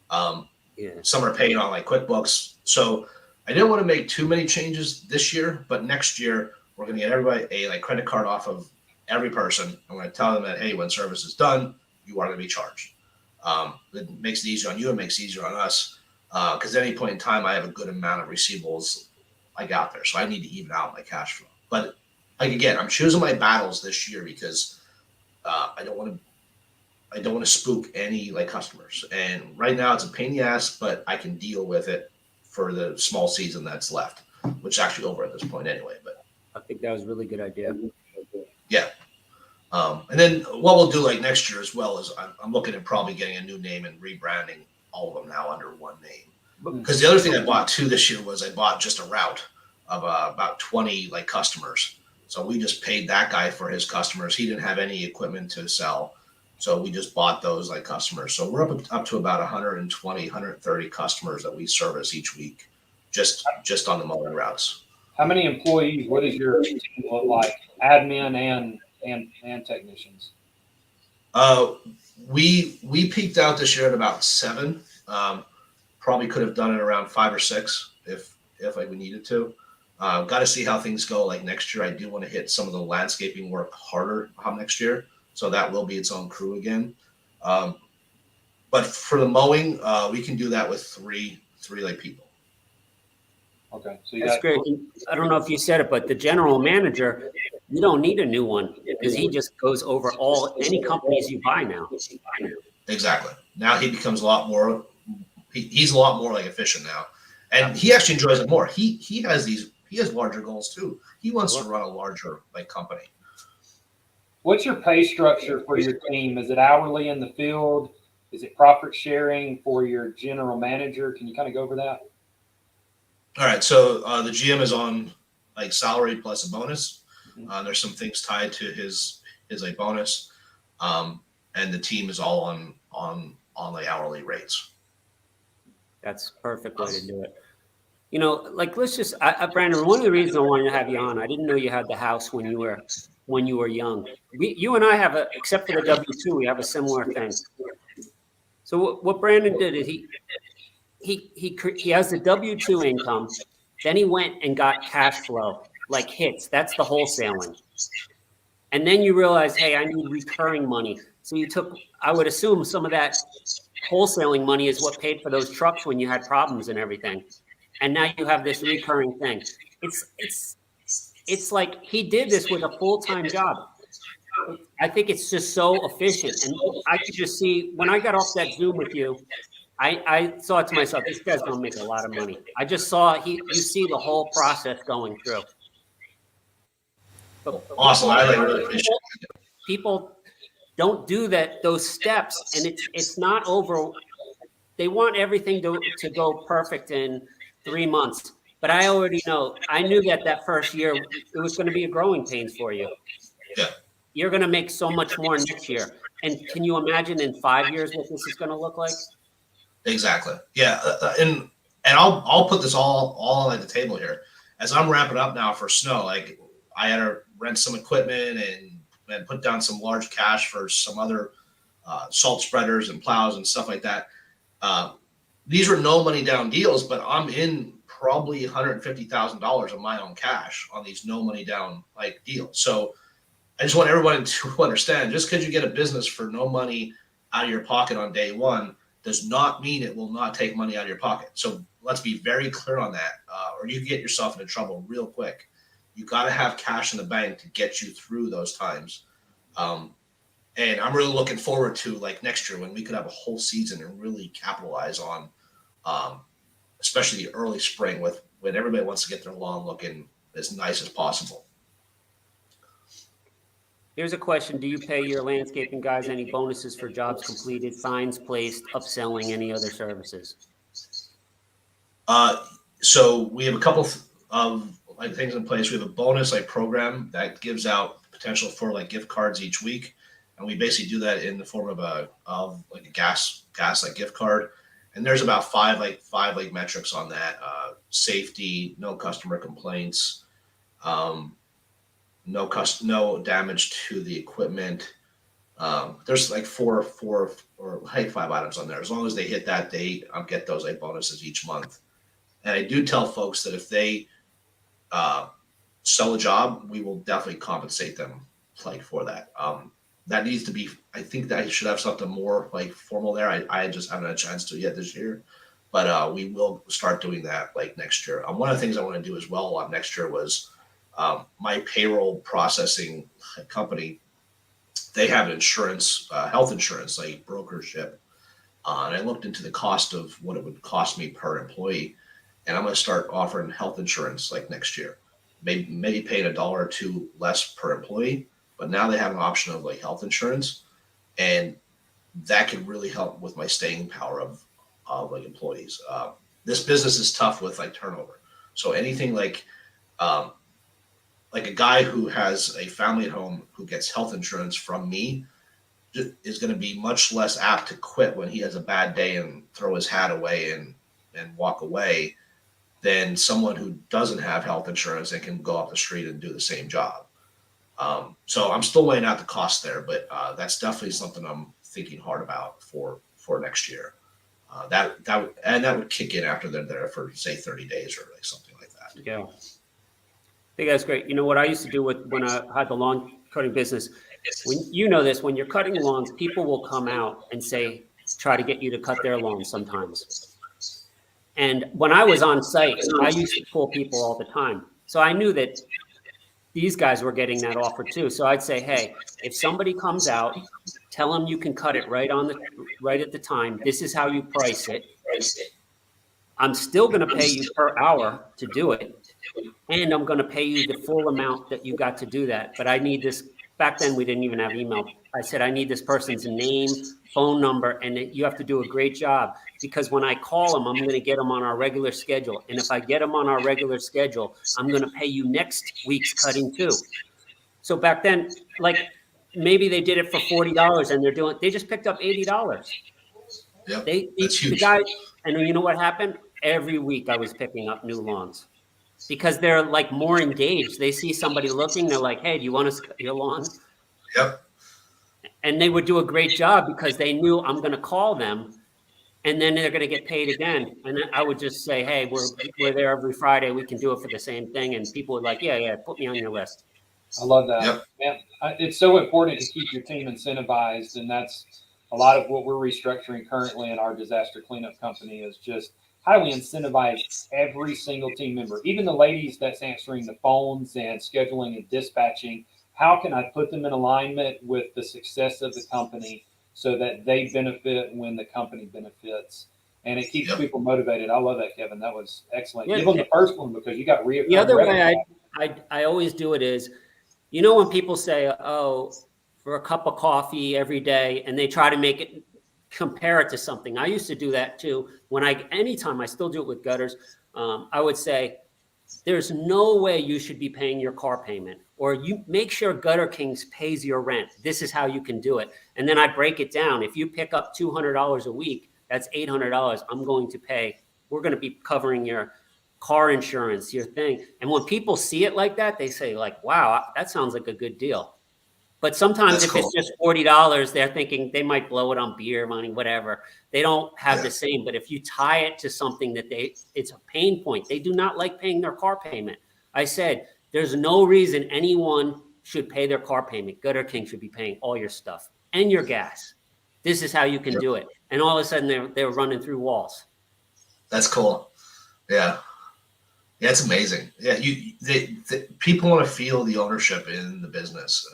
Some are paying on like QuickBooks. So I didn't want to make too many changes this year, but next year we're going to get everybody a like credit card off of every person. I'm going to tell them that, hey, when service is done, you are going to be charged. It makes it easier on you. It makes it easier on us. Because at any point in time, I have a good amount of receivables like out there. So I need to even out my cash flow. But like, again, I'm choosing my battles this year because I don't want to spook any like customers. And right now it's a pain in the ass, but I can deal with it for the small season that's left, which is actually over at this point anyway. But I think that was a really good idea. yeah. And then what we'll do like next year as well is I'm looking at probably getting a new name and rebranding all of them now under one name. Because the other thing I bought too this year was I bought just a route of about 20 like customers. So we just paid that guy for his customers. He didn't have any equipment to sell. So we just bought those like customers. So we're up to about 120, 130 customers that we service each week, just on the mowing routes. How many employees? What does your team look like? Admin and technicians. We peaked out this year at about 7. Probably could have done it around 5 or 6 if we needed to. Got to see how things go. Like next year, I do want to hit some of the landscaping work harder next year. So that will be its own crew again. But for the mowing, we can do that with three like people. Okay, so you That's great. I don't know if you said it, but the general manager, you don't need a new one because he just goes over any companies you buy now. Exactly. Now he becomes a lot more. He's a lot more like efficient now, and he actually enjoys it more. He has larger goals too. He wants to run a larger like company. What's your pay structure for your team? Is it hourly in the field? Is it profit sharing for your general manager? Can you kind of go over that? All right. So the GM is on like salary plus a bonus. There's some things tied to his like bonus, and the team is all on like hourly rates. That's a perfect way to do it. You know, like let's just, Brandon, one of the reasons I wanted to have you on, I didn't know you had the house when you were young. You and I have except for the W-2, we have a similar thing. So what Brandon did is he has the W-2 income, then he went and got cash flow, like hits. That's the wholesaling. And then you realize, hey, I need recurring money. So you took, I would assume some of that wholesaling money is what paid for those trucks when you had problems and everything. And now you have this recurring thing. It's like he did this with a full-time job. I think it's just so efficient. And I could just see when I got off that Zoom with you, I thought to myself, this guy's gonna make a lot of money. I just saw you see the whole process going through. But Awesome. I really appreciate it. people don't do those steps, and it's not over. They want everything to go perfect in 3 months. But I already know, I knew that first year, it was going to be a growing pains for you. Yeah. You're going to make so much more next year. And can you imagine in 5 years what this is going to look like? Exactly. Yeah. And I'll put this all on the table here. As I'm wrapping up now for snow, like I had to rent some equipment and put down some large cash for some other salt spreaders and plows and stuff like that. These were no money down deals, but I'm in probably $150,000 of my own cash on these no money down like deals. So I just want everyone to understand, just because you get a business for no money out of your pocket on day one does not mean it will not take money out of your pocket. So let's be very clear on that, or you get yourself into trouble real quick. You got to have cash in the bank to get you through those times. And I'm really looking forward to like next year when we could have a whole season and really capitalize on, especially the early spring when everybody wants to get their lawn looking as nice as possible. Here's a question. Do you pay your landscaping guys any bonuses for jobs completed, signs placed, upselling, any other services? So we have a couple of like things in place. We have a bonus like program that gives out potential for like gift cards each week. And we basically do that in the form of a gas like gift card. And there's about five metrics on that: safety, no customer complaints, no damage to the equipment. There's like four or like 5 items on there. As long as they hit that date, I'll get those like bonuses each month. And I do tell folks that if they sell a job, we will definitely compensate them like for that. That needs to be, I think that I should have something more like formal there. I just haven't had a chance to yet this year, but we will start doing that like next year. One of the things I want to do as well next year was my payroll processing company. They have insurance, health insurance, like brokership. And I looked into the cost of what it would cost me per employee. And I'm going to start offering health insurance like next year, maybe paying $1 or $2 less per employee. But now they have an option of like health insurance, and that can really help with my staying power of like employees. This business is tough with like turnover. So anything like a guy who has a family at home who gets health insurance from me is going to be much less apt to quit when he has a bad day and throw his hat away and walk away than someone who doesn't have health insurance and can go off the street and do the same job. So I'm still weighing out the cost there, but that's definitely something I'm thinking hard about for next year. That would kick in after they're there for say 30 days or like something like that. Yeah. I think that's great. You know what I used to do when I had the lawn cutting business, when you're cutting lawns, people will come out and try to get you to cut their lawns sometimes. And when I was on site, I used to pull people all the time. So I knew that these guys were getting that offer too. So I'd say, hey, if somebody comes out, tell them you can cut it right at the time. This is how you price it. I'm still going to pay you per hour to do it. And I'm going to pay you the full amount that you got to do that. But I need this. Back then, we didn't even have email. I said, I need this person's name, phone number, and you have to do a great job. Because when I call them, I'm going to get them on our regular schedule. And if I get them on our regular schedule, I'm going to pay you next week's cutting too. So back then, like maybe they did it for $40 and they just picked up $80. Yep, That's huge. The guy, and you know what happened? Every week I was picking up new lawns because they're like more engaged. They see somebody looking, they're like, hey, do you want to cut your lawn? Yep. And they would do a great job because they knew I'm going to call them and then they're going to get paid again. And I would just say, hey, we're there every Friday. We can do it for the same thing. And people would like, yeah, put me on your list. I love that. Yep. Man, it's so important to keep your team incentivized. And that's a lot of what we're restructuring currently in our disaster cleanup company is just how do we incentivize every single team member, even the ladies that's answering the phones and scheduling and dispatching. How can I put them in alignment with the success of the company so that they benefit when the company benefits? And it keeps Yep. people motivated. I love that, Kevin. That was excellent. Yeah. Give them the first one because you got The reoccurring other revenue. way I always do it is, you know, when people say, oh, for a cup of coffee every day, and they try to make it compare it to something. I used to do that too. Anytime I still do it with gutters, I would say, there's no way you should be paying your car payment, or you make sure Gutter Kings pays your rent. This is how you can do it. And then I break it down. If you pick up $200 a week, that's $800. I'm going to pay. We're going to be covering your car insurance, your thing. And when people see it like that, they say like, wow, that sounds like a good deal. But sometimes if it's just $40, they're thinking they might blow it on beer money, whatever. They don't have the same. But if you tie it to something that it's a pain point, they do not like paying their car payment. I said, there's no reason anyone should pay their car payment. Gutter King should be paying all your stuff and your gas. This is how you can do it. And all of a sudden they're running through walls. That's cool. Yeah. Yeah, it's amazing. Yeah, people want to feel the ownership in the business.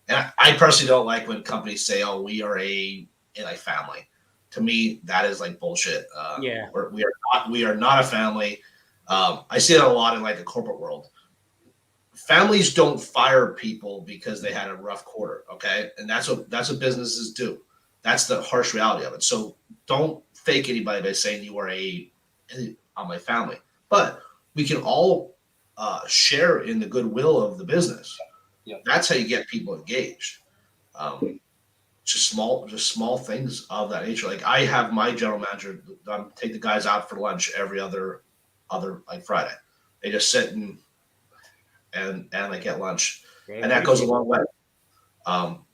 And I personally don't like when companies say, "Oh, we are a family." To me, that is like bullshit. We are not a family. I see that a lot in like the corporate world. Families don't fire people because they had a rough quarter, okay? And that's what businesses do. That's the harsh reality of it. So don't fake anybody by saying you are on my family. But we can all share in the goodwill of the business. Yeah. That's how you get people engaged. Just small things of that nature. Like I have my general manager take the guys out for lunch every other like Friday. They just sit and they get lunch, and that goes a long way.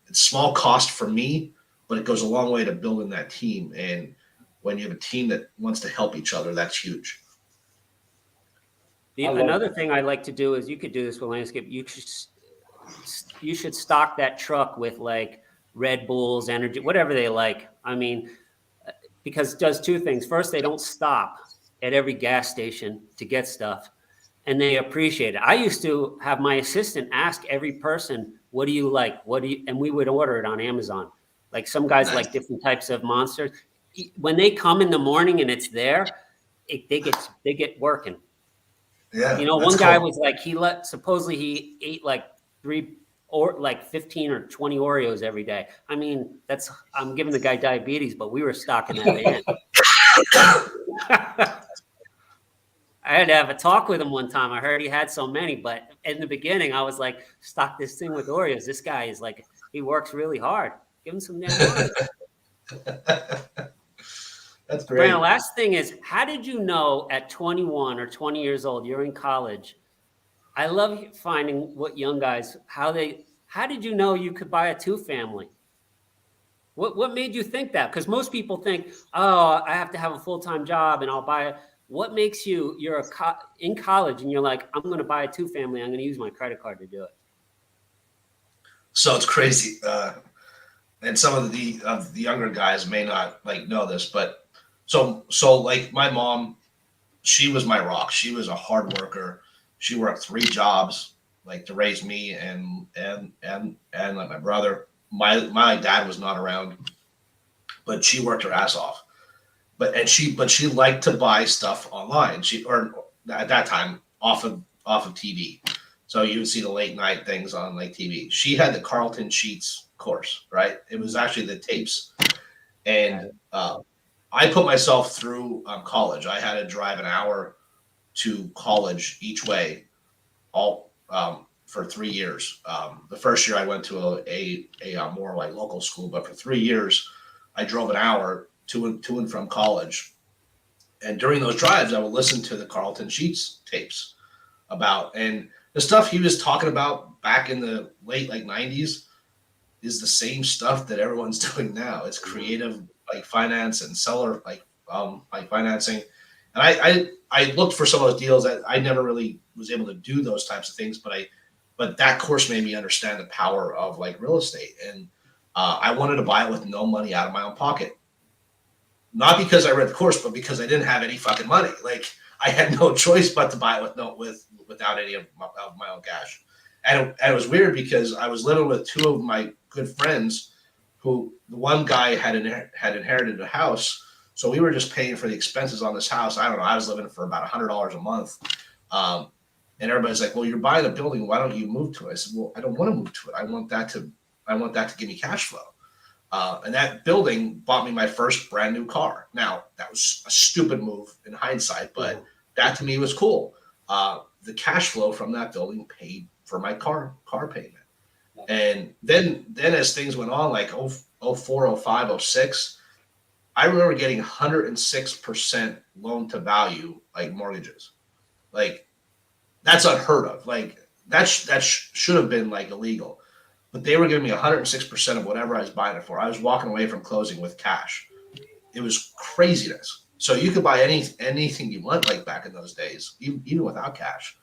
It's small cost for me, but it goes a long way to building that team. And when you have a team that wants to help each other, that's huge. Another thing I like to do is, you could do this with landscape. You should stock that truck with like Red Bulls, energy, whatever they like. I mean, because it does two things. First, they don't stop at every gas station to get stuff, and they appreciate it. I used to have my assistant ask every person, what do you like? And we would order it on Amazon. Like some guys like different types of monsters. When they come in the morning and it's there, they get working. Yeah, you know, one guy was like, supposedly he ate like 15 or 20 Oreos every day. I mean, I'm giving the guy diabetes, but we were stocking that in. I had to have a talk with him one time. I heard he had so many, but in the beginning I was like, stock this thing with Oreos. This guy is like, he works really hard. Give him some damn money. That's great. Brandon, last thing is, how did you know at 21 or 20 years old, you're in college? I love finding what young guys, how did you know you could buy a 2-family? What made you think that? Because most people think, oh, I have to have a full-time job and I'll buy it. What makes you're in college and you're like, I'm going to buy a 2-family. I'm going to use my credit card to do it. So it's crazy. And some of the younger guys may not like know this, but so like my mom, she was my rock. She was a hard worker. She worked 3 jobs like to raise me and like my brother. My dad was not around, but she worked her ass off. But she liked to buy stuff online. Or at that time off of TV. So you would see the late night things on like TV. She had the Carlton Sheets course, right? It was actually the tapes. And I put myself through college. I had to drive an hour to college each way, all for 3 years. The first year I went to a more like local school, but for 3 years I drove an hour to and from college. And during those drives, I would listen to the Carlton Sheets tapes and the stuff he was talking about back in the late like 90s is the same stuff that everyone's doing now. It's creative like finance and seller like financing. And I looked for some of those deals that I never really was able to do those types of things, but but that course made me understand the power of like real estate. And I wanted to buy it with no money out of my own pocket. Not because I read the course, but because I didn't have any fucking money. Like I had no choice but to buy it without any of my own cash. And it was weird because I was living with two of my good friends who the one guy had inherited a house. So we were just paying for the expenses on this house. I don't know. I was living for about $100 a month. And everybody's like, well, you're buying a building. Why don't you move to it? I said, well, I don't want to move to it. I want that to give me cash flow. And that building bought me my first brand new car. Now, that was a stupid move in hindsight, but that to me was cool. The cash flow from that building paid for my car payment. And then as things went on, like 04, 05, 06, I remember getting 106% loan to value, like mortgages. Like that's unheard of. Like that should have been like illegal. But they were giving me 106% of whatever I was buying it for. I was walking away from closing with cash. It was craziness. So you could buy anything you want, like back in those days, even without cash.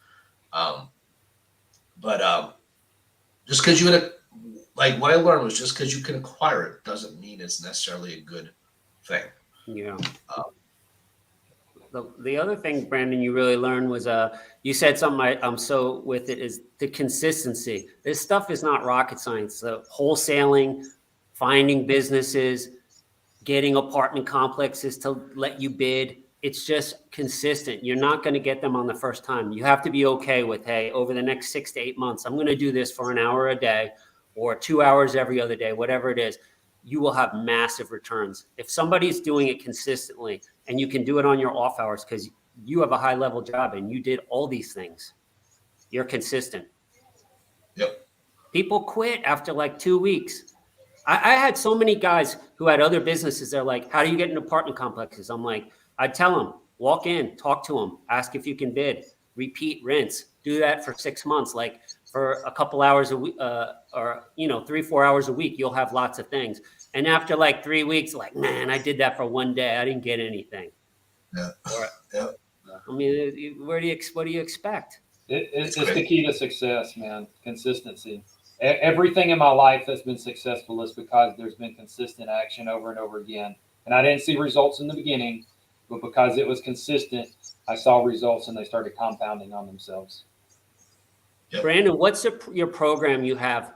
But just because like what I learned was just because you can acquire it doesn't mean it's necessarily a good thing. Yeah. The other thing, Brandon, you really learned was you said something I'm so with it is the consistency. This stuff is not rocket science. So wholesaling, finding businesses, getting apartment complexes to let you bid. It's just consistent. You're not going to get them on the first time. You have to be okay with, hey, over the next 6 to 8 months, I'm going to do this for an hour a day or 2 hours every other day, whatever it is. You will have massive returns. If somebody's doing it consistently and you can do it on your off hours because you have a high level job and you did all these things, you're consistent. Yep. People quit after like 2 weeks. I had so many guys who had other businesses. They're like, how do you get into apartment complexes? I'm like, I tell them, walk in, talk to them, ask if you can bid, repeat, rinse, do that for 6 months. Like for a couple hours a week, or 3-4 hours a week, you'll have lots of things. And after like 3 weeks, like, man, I did that for one day. I didn't get anything. Yeah. Or, Yeah. I mean, what do you expect? It's the key to success, man. Consistency. Everything in my life that's been successful is because there's been consistent action over and over again. And I didn't see results in the beginning, but because it was consistent, I saw results and they started compounding on themselves. Yep. Brandon, what's your program you have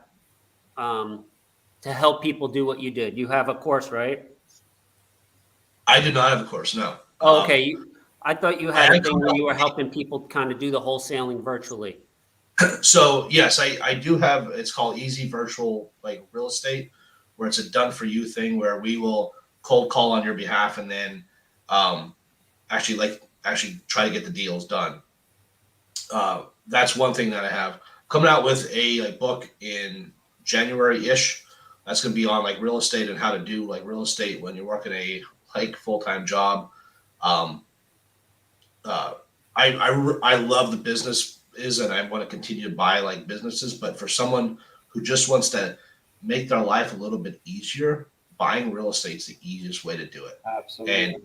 to help people do what you did? You have a course, right? I did not have a course, no. Oh, okay. I thought you had I a thing where you were helping people kind of do the wholesaling virtually. So yes, I do have. It's called Easy Virtual like Real Estate, where it's a done for you thing where we will cold call on your behalf and then actually try to get the deals done. That's one thing that I have coming out with a book in January-ish. That's going to be on like real estate and how to do like real estate when you're working a like full-time job. I love the business and I want to continue to buy like businesses, but for someone who just wants to make their life a little bit easier, buying real estate is the easiest way to do it. Absolutely. And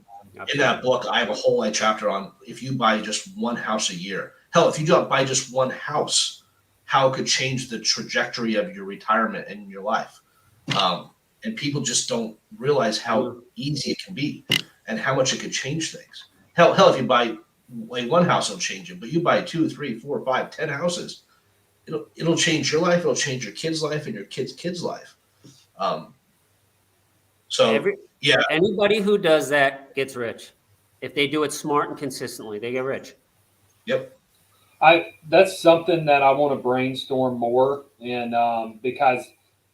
in that book, I have a whole chapter on if you buy just one house a year. Hell, if you don't buy just one house, how it could change the trajectory of your retirement and your life. And people just don't realize how easy it can be and how much it could change things. Hell, if you buy like one house, it'll change it. But you buy 2, 3, 4, 5, 10 houses, it'll change your life. It'll change your kid's life and your kid's life. Anybody who does that gets rich. If they do it smart and consistently, they get rich. Yep. That's something that I want to brainstorm more, and because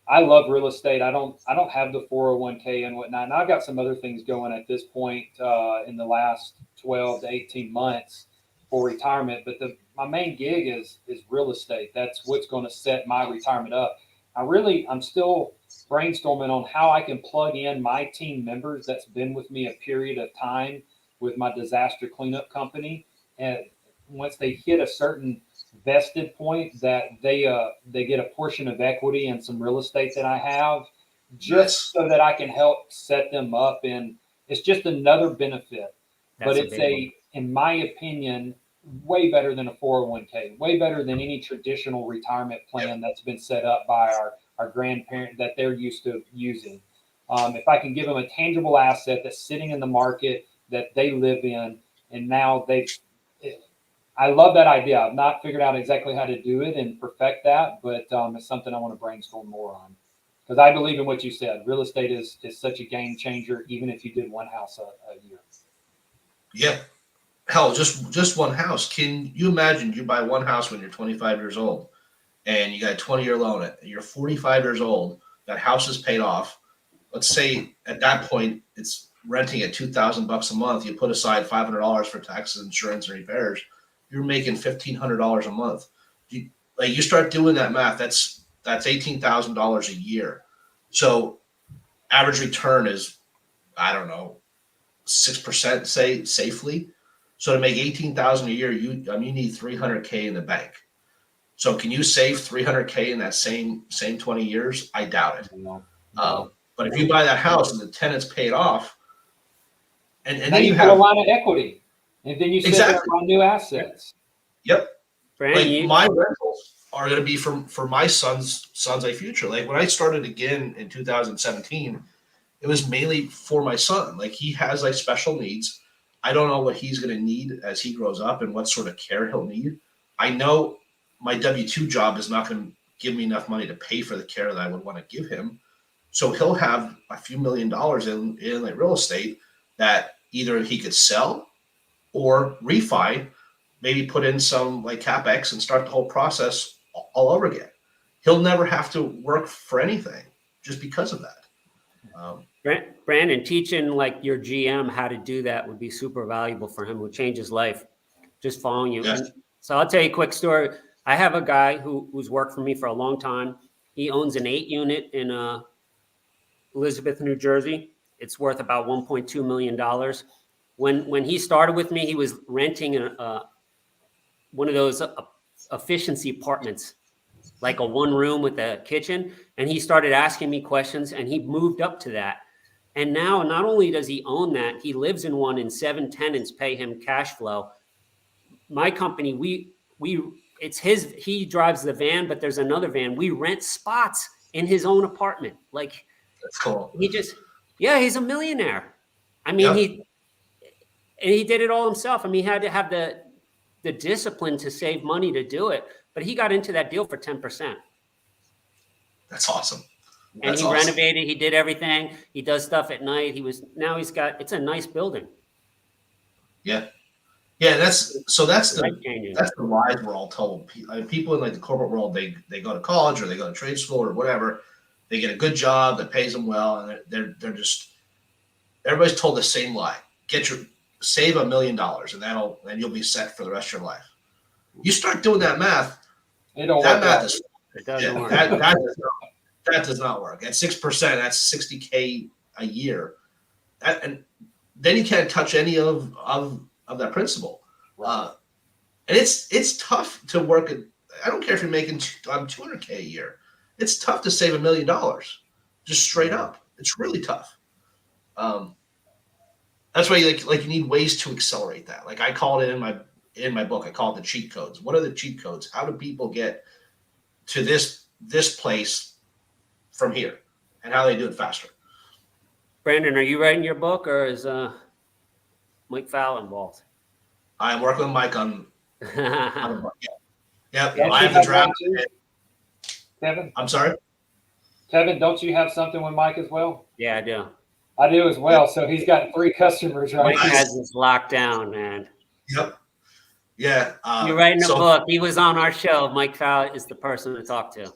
I love real estate. I don't have the 401k and whatnot. And I've got some other things going at this point in the last 12 to 18 months for retirement. But my main gig is real estate. That's what's going to set my retirement up. I'm still brainstorming on how I can plug in my team members that's been with me a period of time with my disaster cleanup company. And once they hit a certain vested point that they get a portion of equity and some real estate that I have, just so that I can help set them up. And it's just another benefit. In my opinion, way better than a 401k, way better than any traditional retirement plan that's been set up by our grandparent that they're used to using. If I can give them a tangible asset that's sitting in the market that they live in, and now I love that idea. I've not figured out exactly how to do it and perfect that, but it's something I want to brainstorm more on. Because I believe in what you said. Real estate is such a game changer, even if you did one house a year. Yeah. Hell, just one house. Can you imagine you buy one house when you're 25 years old and you got a 20-year loan, you're 45 years old, that house is paid off. Let's say at that point it's renting at $2,000 a month. You put aside $500 for taxes, insurance, and repairs. You're making $1,500 a month. You start doing that math. That's $18,000 a year. So average return is, I don't know, 6%, say safely. So to make $18,000 a year, you need $300K in the bank. So can you save $300K in that same 20 years? I doubt it. But if you buy that house and the tenant's paid off, and now then you have put a line of equity, and then you sit there on new assets. Yep. Brandon, my rentals are going to be for my son's future. Like when I started again in 2017, it was mainly for my son. Like he has like special needs. I don't know what he's going to need as he grows up and what sort of care he'll need. I know my W-2 job is not going to give me enough money to pay for the care that I would want to give him. So he'll have a few $1 million in like real estate that either he could sell or refi, maybe put in some like CapEx and start the whole process all over again. He'll never have to work for anything just because of that. Brandon, teaching like your GM how to do that would be super valuable for him. It would change his life just following you. Yes. So I'll tell you a quick story. I have a guy who's worked for me for a long time. He owns an 8-unit in Elizabeth, New Jersey. It's worth about $1.2 million. When he started with me, he was renting one of those efficiency apartments, like a one room with a kitchen. And he started asking me questions and he moved up to that. And now not only does he own that, he lives in one and 7 tenants pay him cash flow. My company, it's his, he drives the van, but there's another van. We rent spots in his own apartment. Like, that's cool. He's a millionaire. I mean, he did it all himself. I mean, he had to have the discipline to save money to do it, but he got into that deal for 10%. That's awesome. And he renovated, he did everything. He does stuff at night. It's a nice building. Yeah. Yeah, that's the lies we're all told. People in like the corporate world, they go to college or they go to trade school or whatever. They get a good job that pays them well, and they're just, everybody's told the same lie. Save $1 million, and you'll be set for the rest of your life. You start doing that math. It doesn't work. That does not work. At 6%, that's $60K a year, and then you can't touch any of that principal. And it's tough to work. I don't care if you're making $200K a year. It's tough to save $1 million, just straight up. It's really tough. That's why you need ways to accelerate that. Like I call it in my book, I call it the cheat codes. What are the cheat codes? How do people get to this place from here, and how they do it faster? Brandon, are you writing your book, or is Mike Fowler involved? I'm working with Mike on the book. Yeah. Yeah, I have the draft. Kevin? I'm sorry? Kevin, don't you have something with Mike as well? Yeah, I do. I do as well. So he's got 3 customers right Mike now. has this locked down, man. Yep. Yeah. You're writing a book. He was on our show. Mike Fowler is the person to talk to.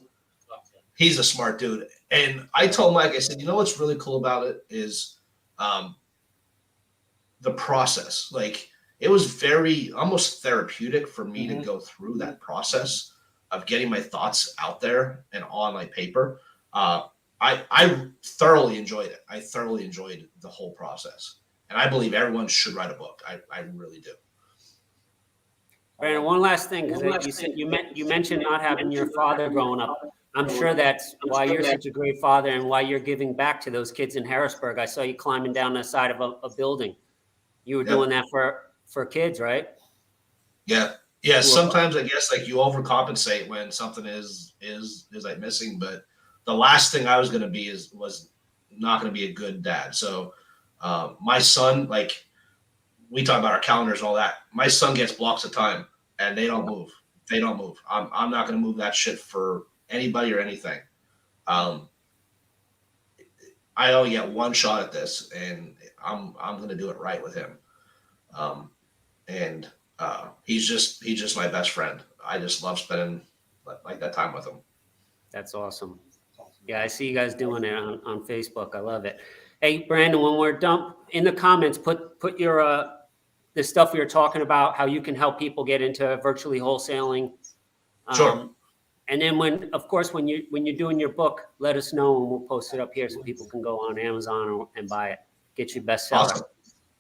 He's a smart dude. And I told Mike, I said, you know what's really cool about it is the process. Like it was very almost therapeutic for me to go through that process of getting my thoughts out there and on my paper. I thoroughly enjoyed it. I thoroughly enjoyed the whole process. And I believe everyone should write a book. I really do. Brandon, one last thing, because you mentioned not having your father growing up. I'm sure that's why you're such a great father and why you're giving back to those kids in Harrisburg. I saw you climbing down the side of a building. You were doing that for kids, right? Yeah. Yeah. Sometimes I guess like you overcompensate when something is like missing, but the last thing I was going to be was not going to be a good dad. So, my son, like we talk about our calendars and all that. My son gets blocks of time and they don't move. They don't move. I'm not going to move that shit for anybody or anything. I only get one shot at this, and I'm going to do it right with him. And he's just my best friend. I just love spending like that time with him. That's awesome. Yeah, I see you guys doing it on Facebook. I love it. Hey, Brandon, when we're done, in the comments, put your the stuff we were talking about, how you can help people get into virtually wholesaling. Sure. And then when you're doing your book, let us know and we'll post it up here so people can go on Amazon and buy it. Get your bestseller. Awesome.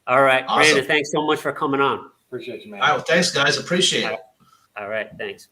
All right, Awesome. Brandon, thanks so much for coming on. Appreciate you, man. All right, well, thanks, guys. Appreciate it. All right, thanks.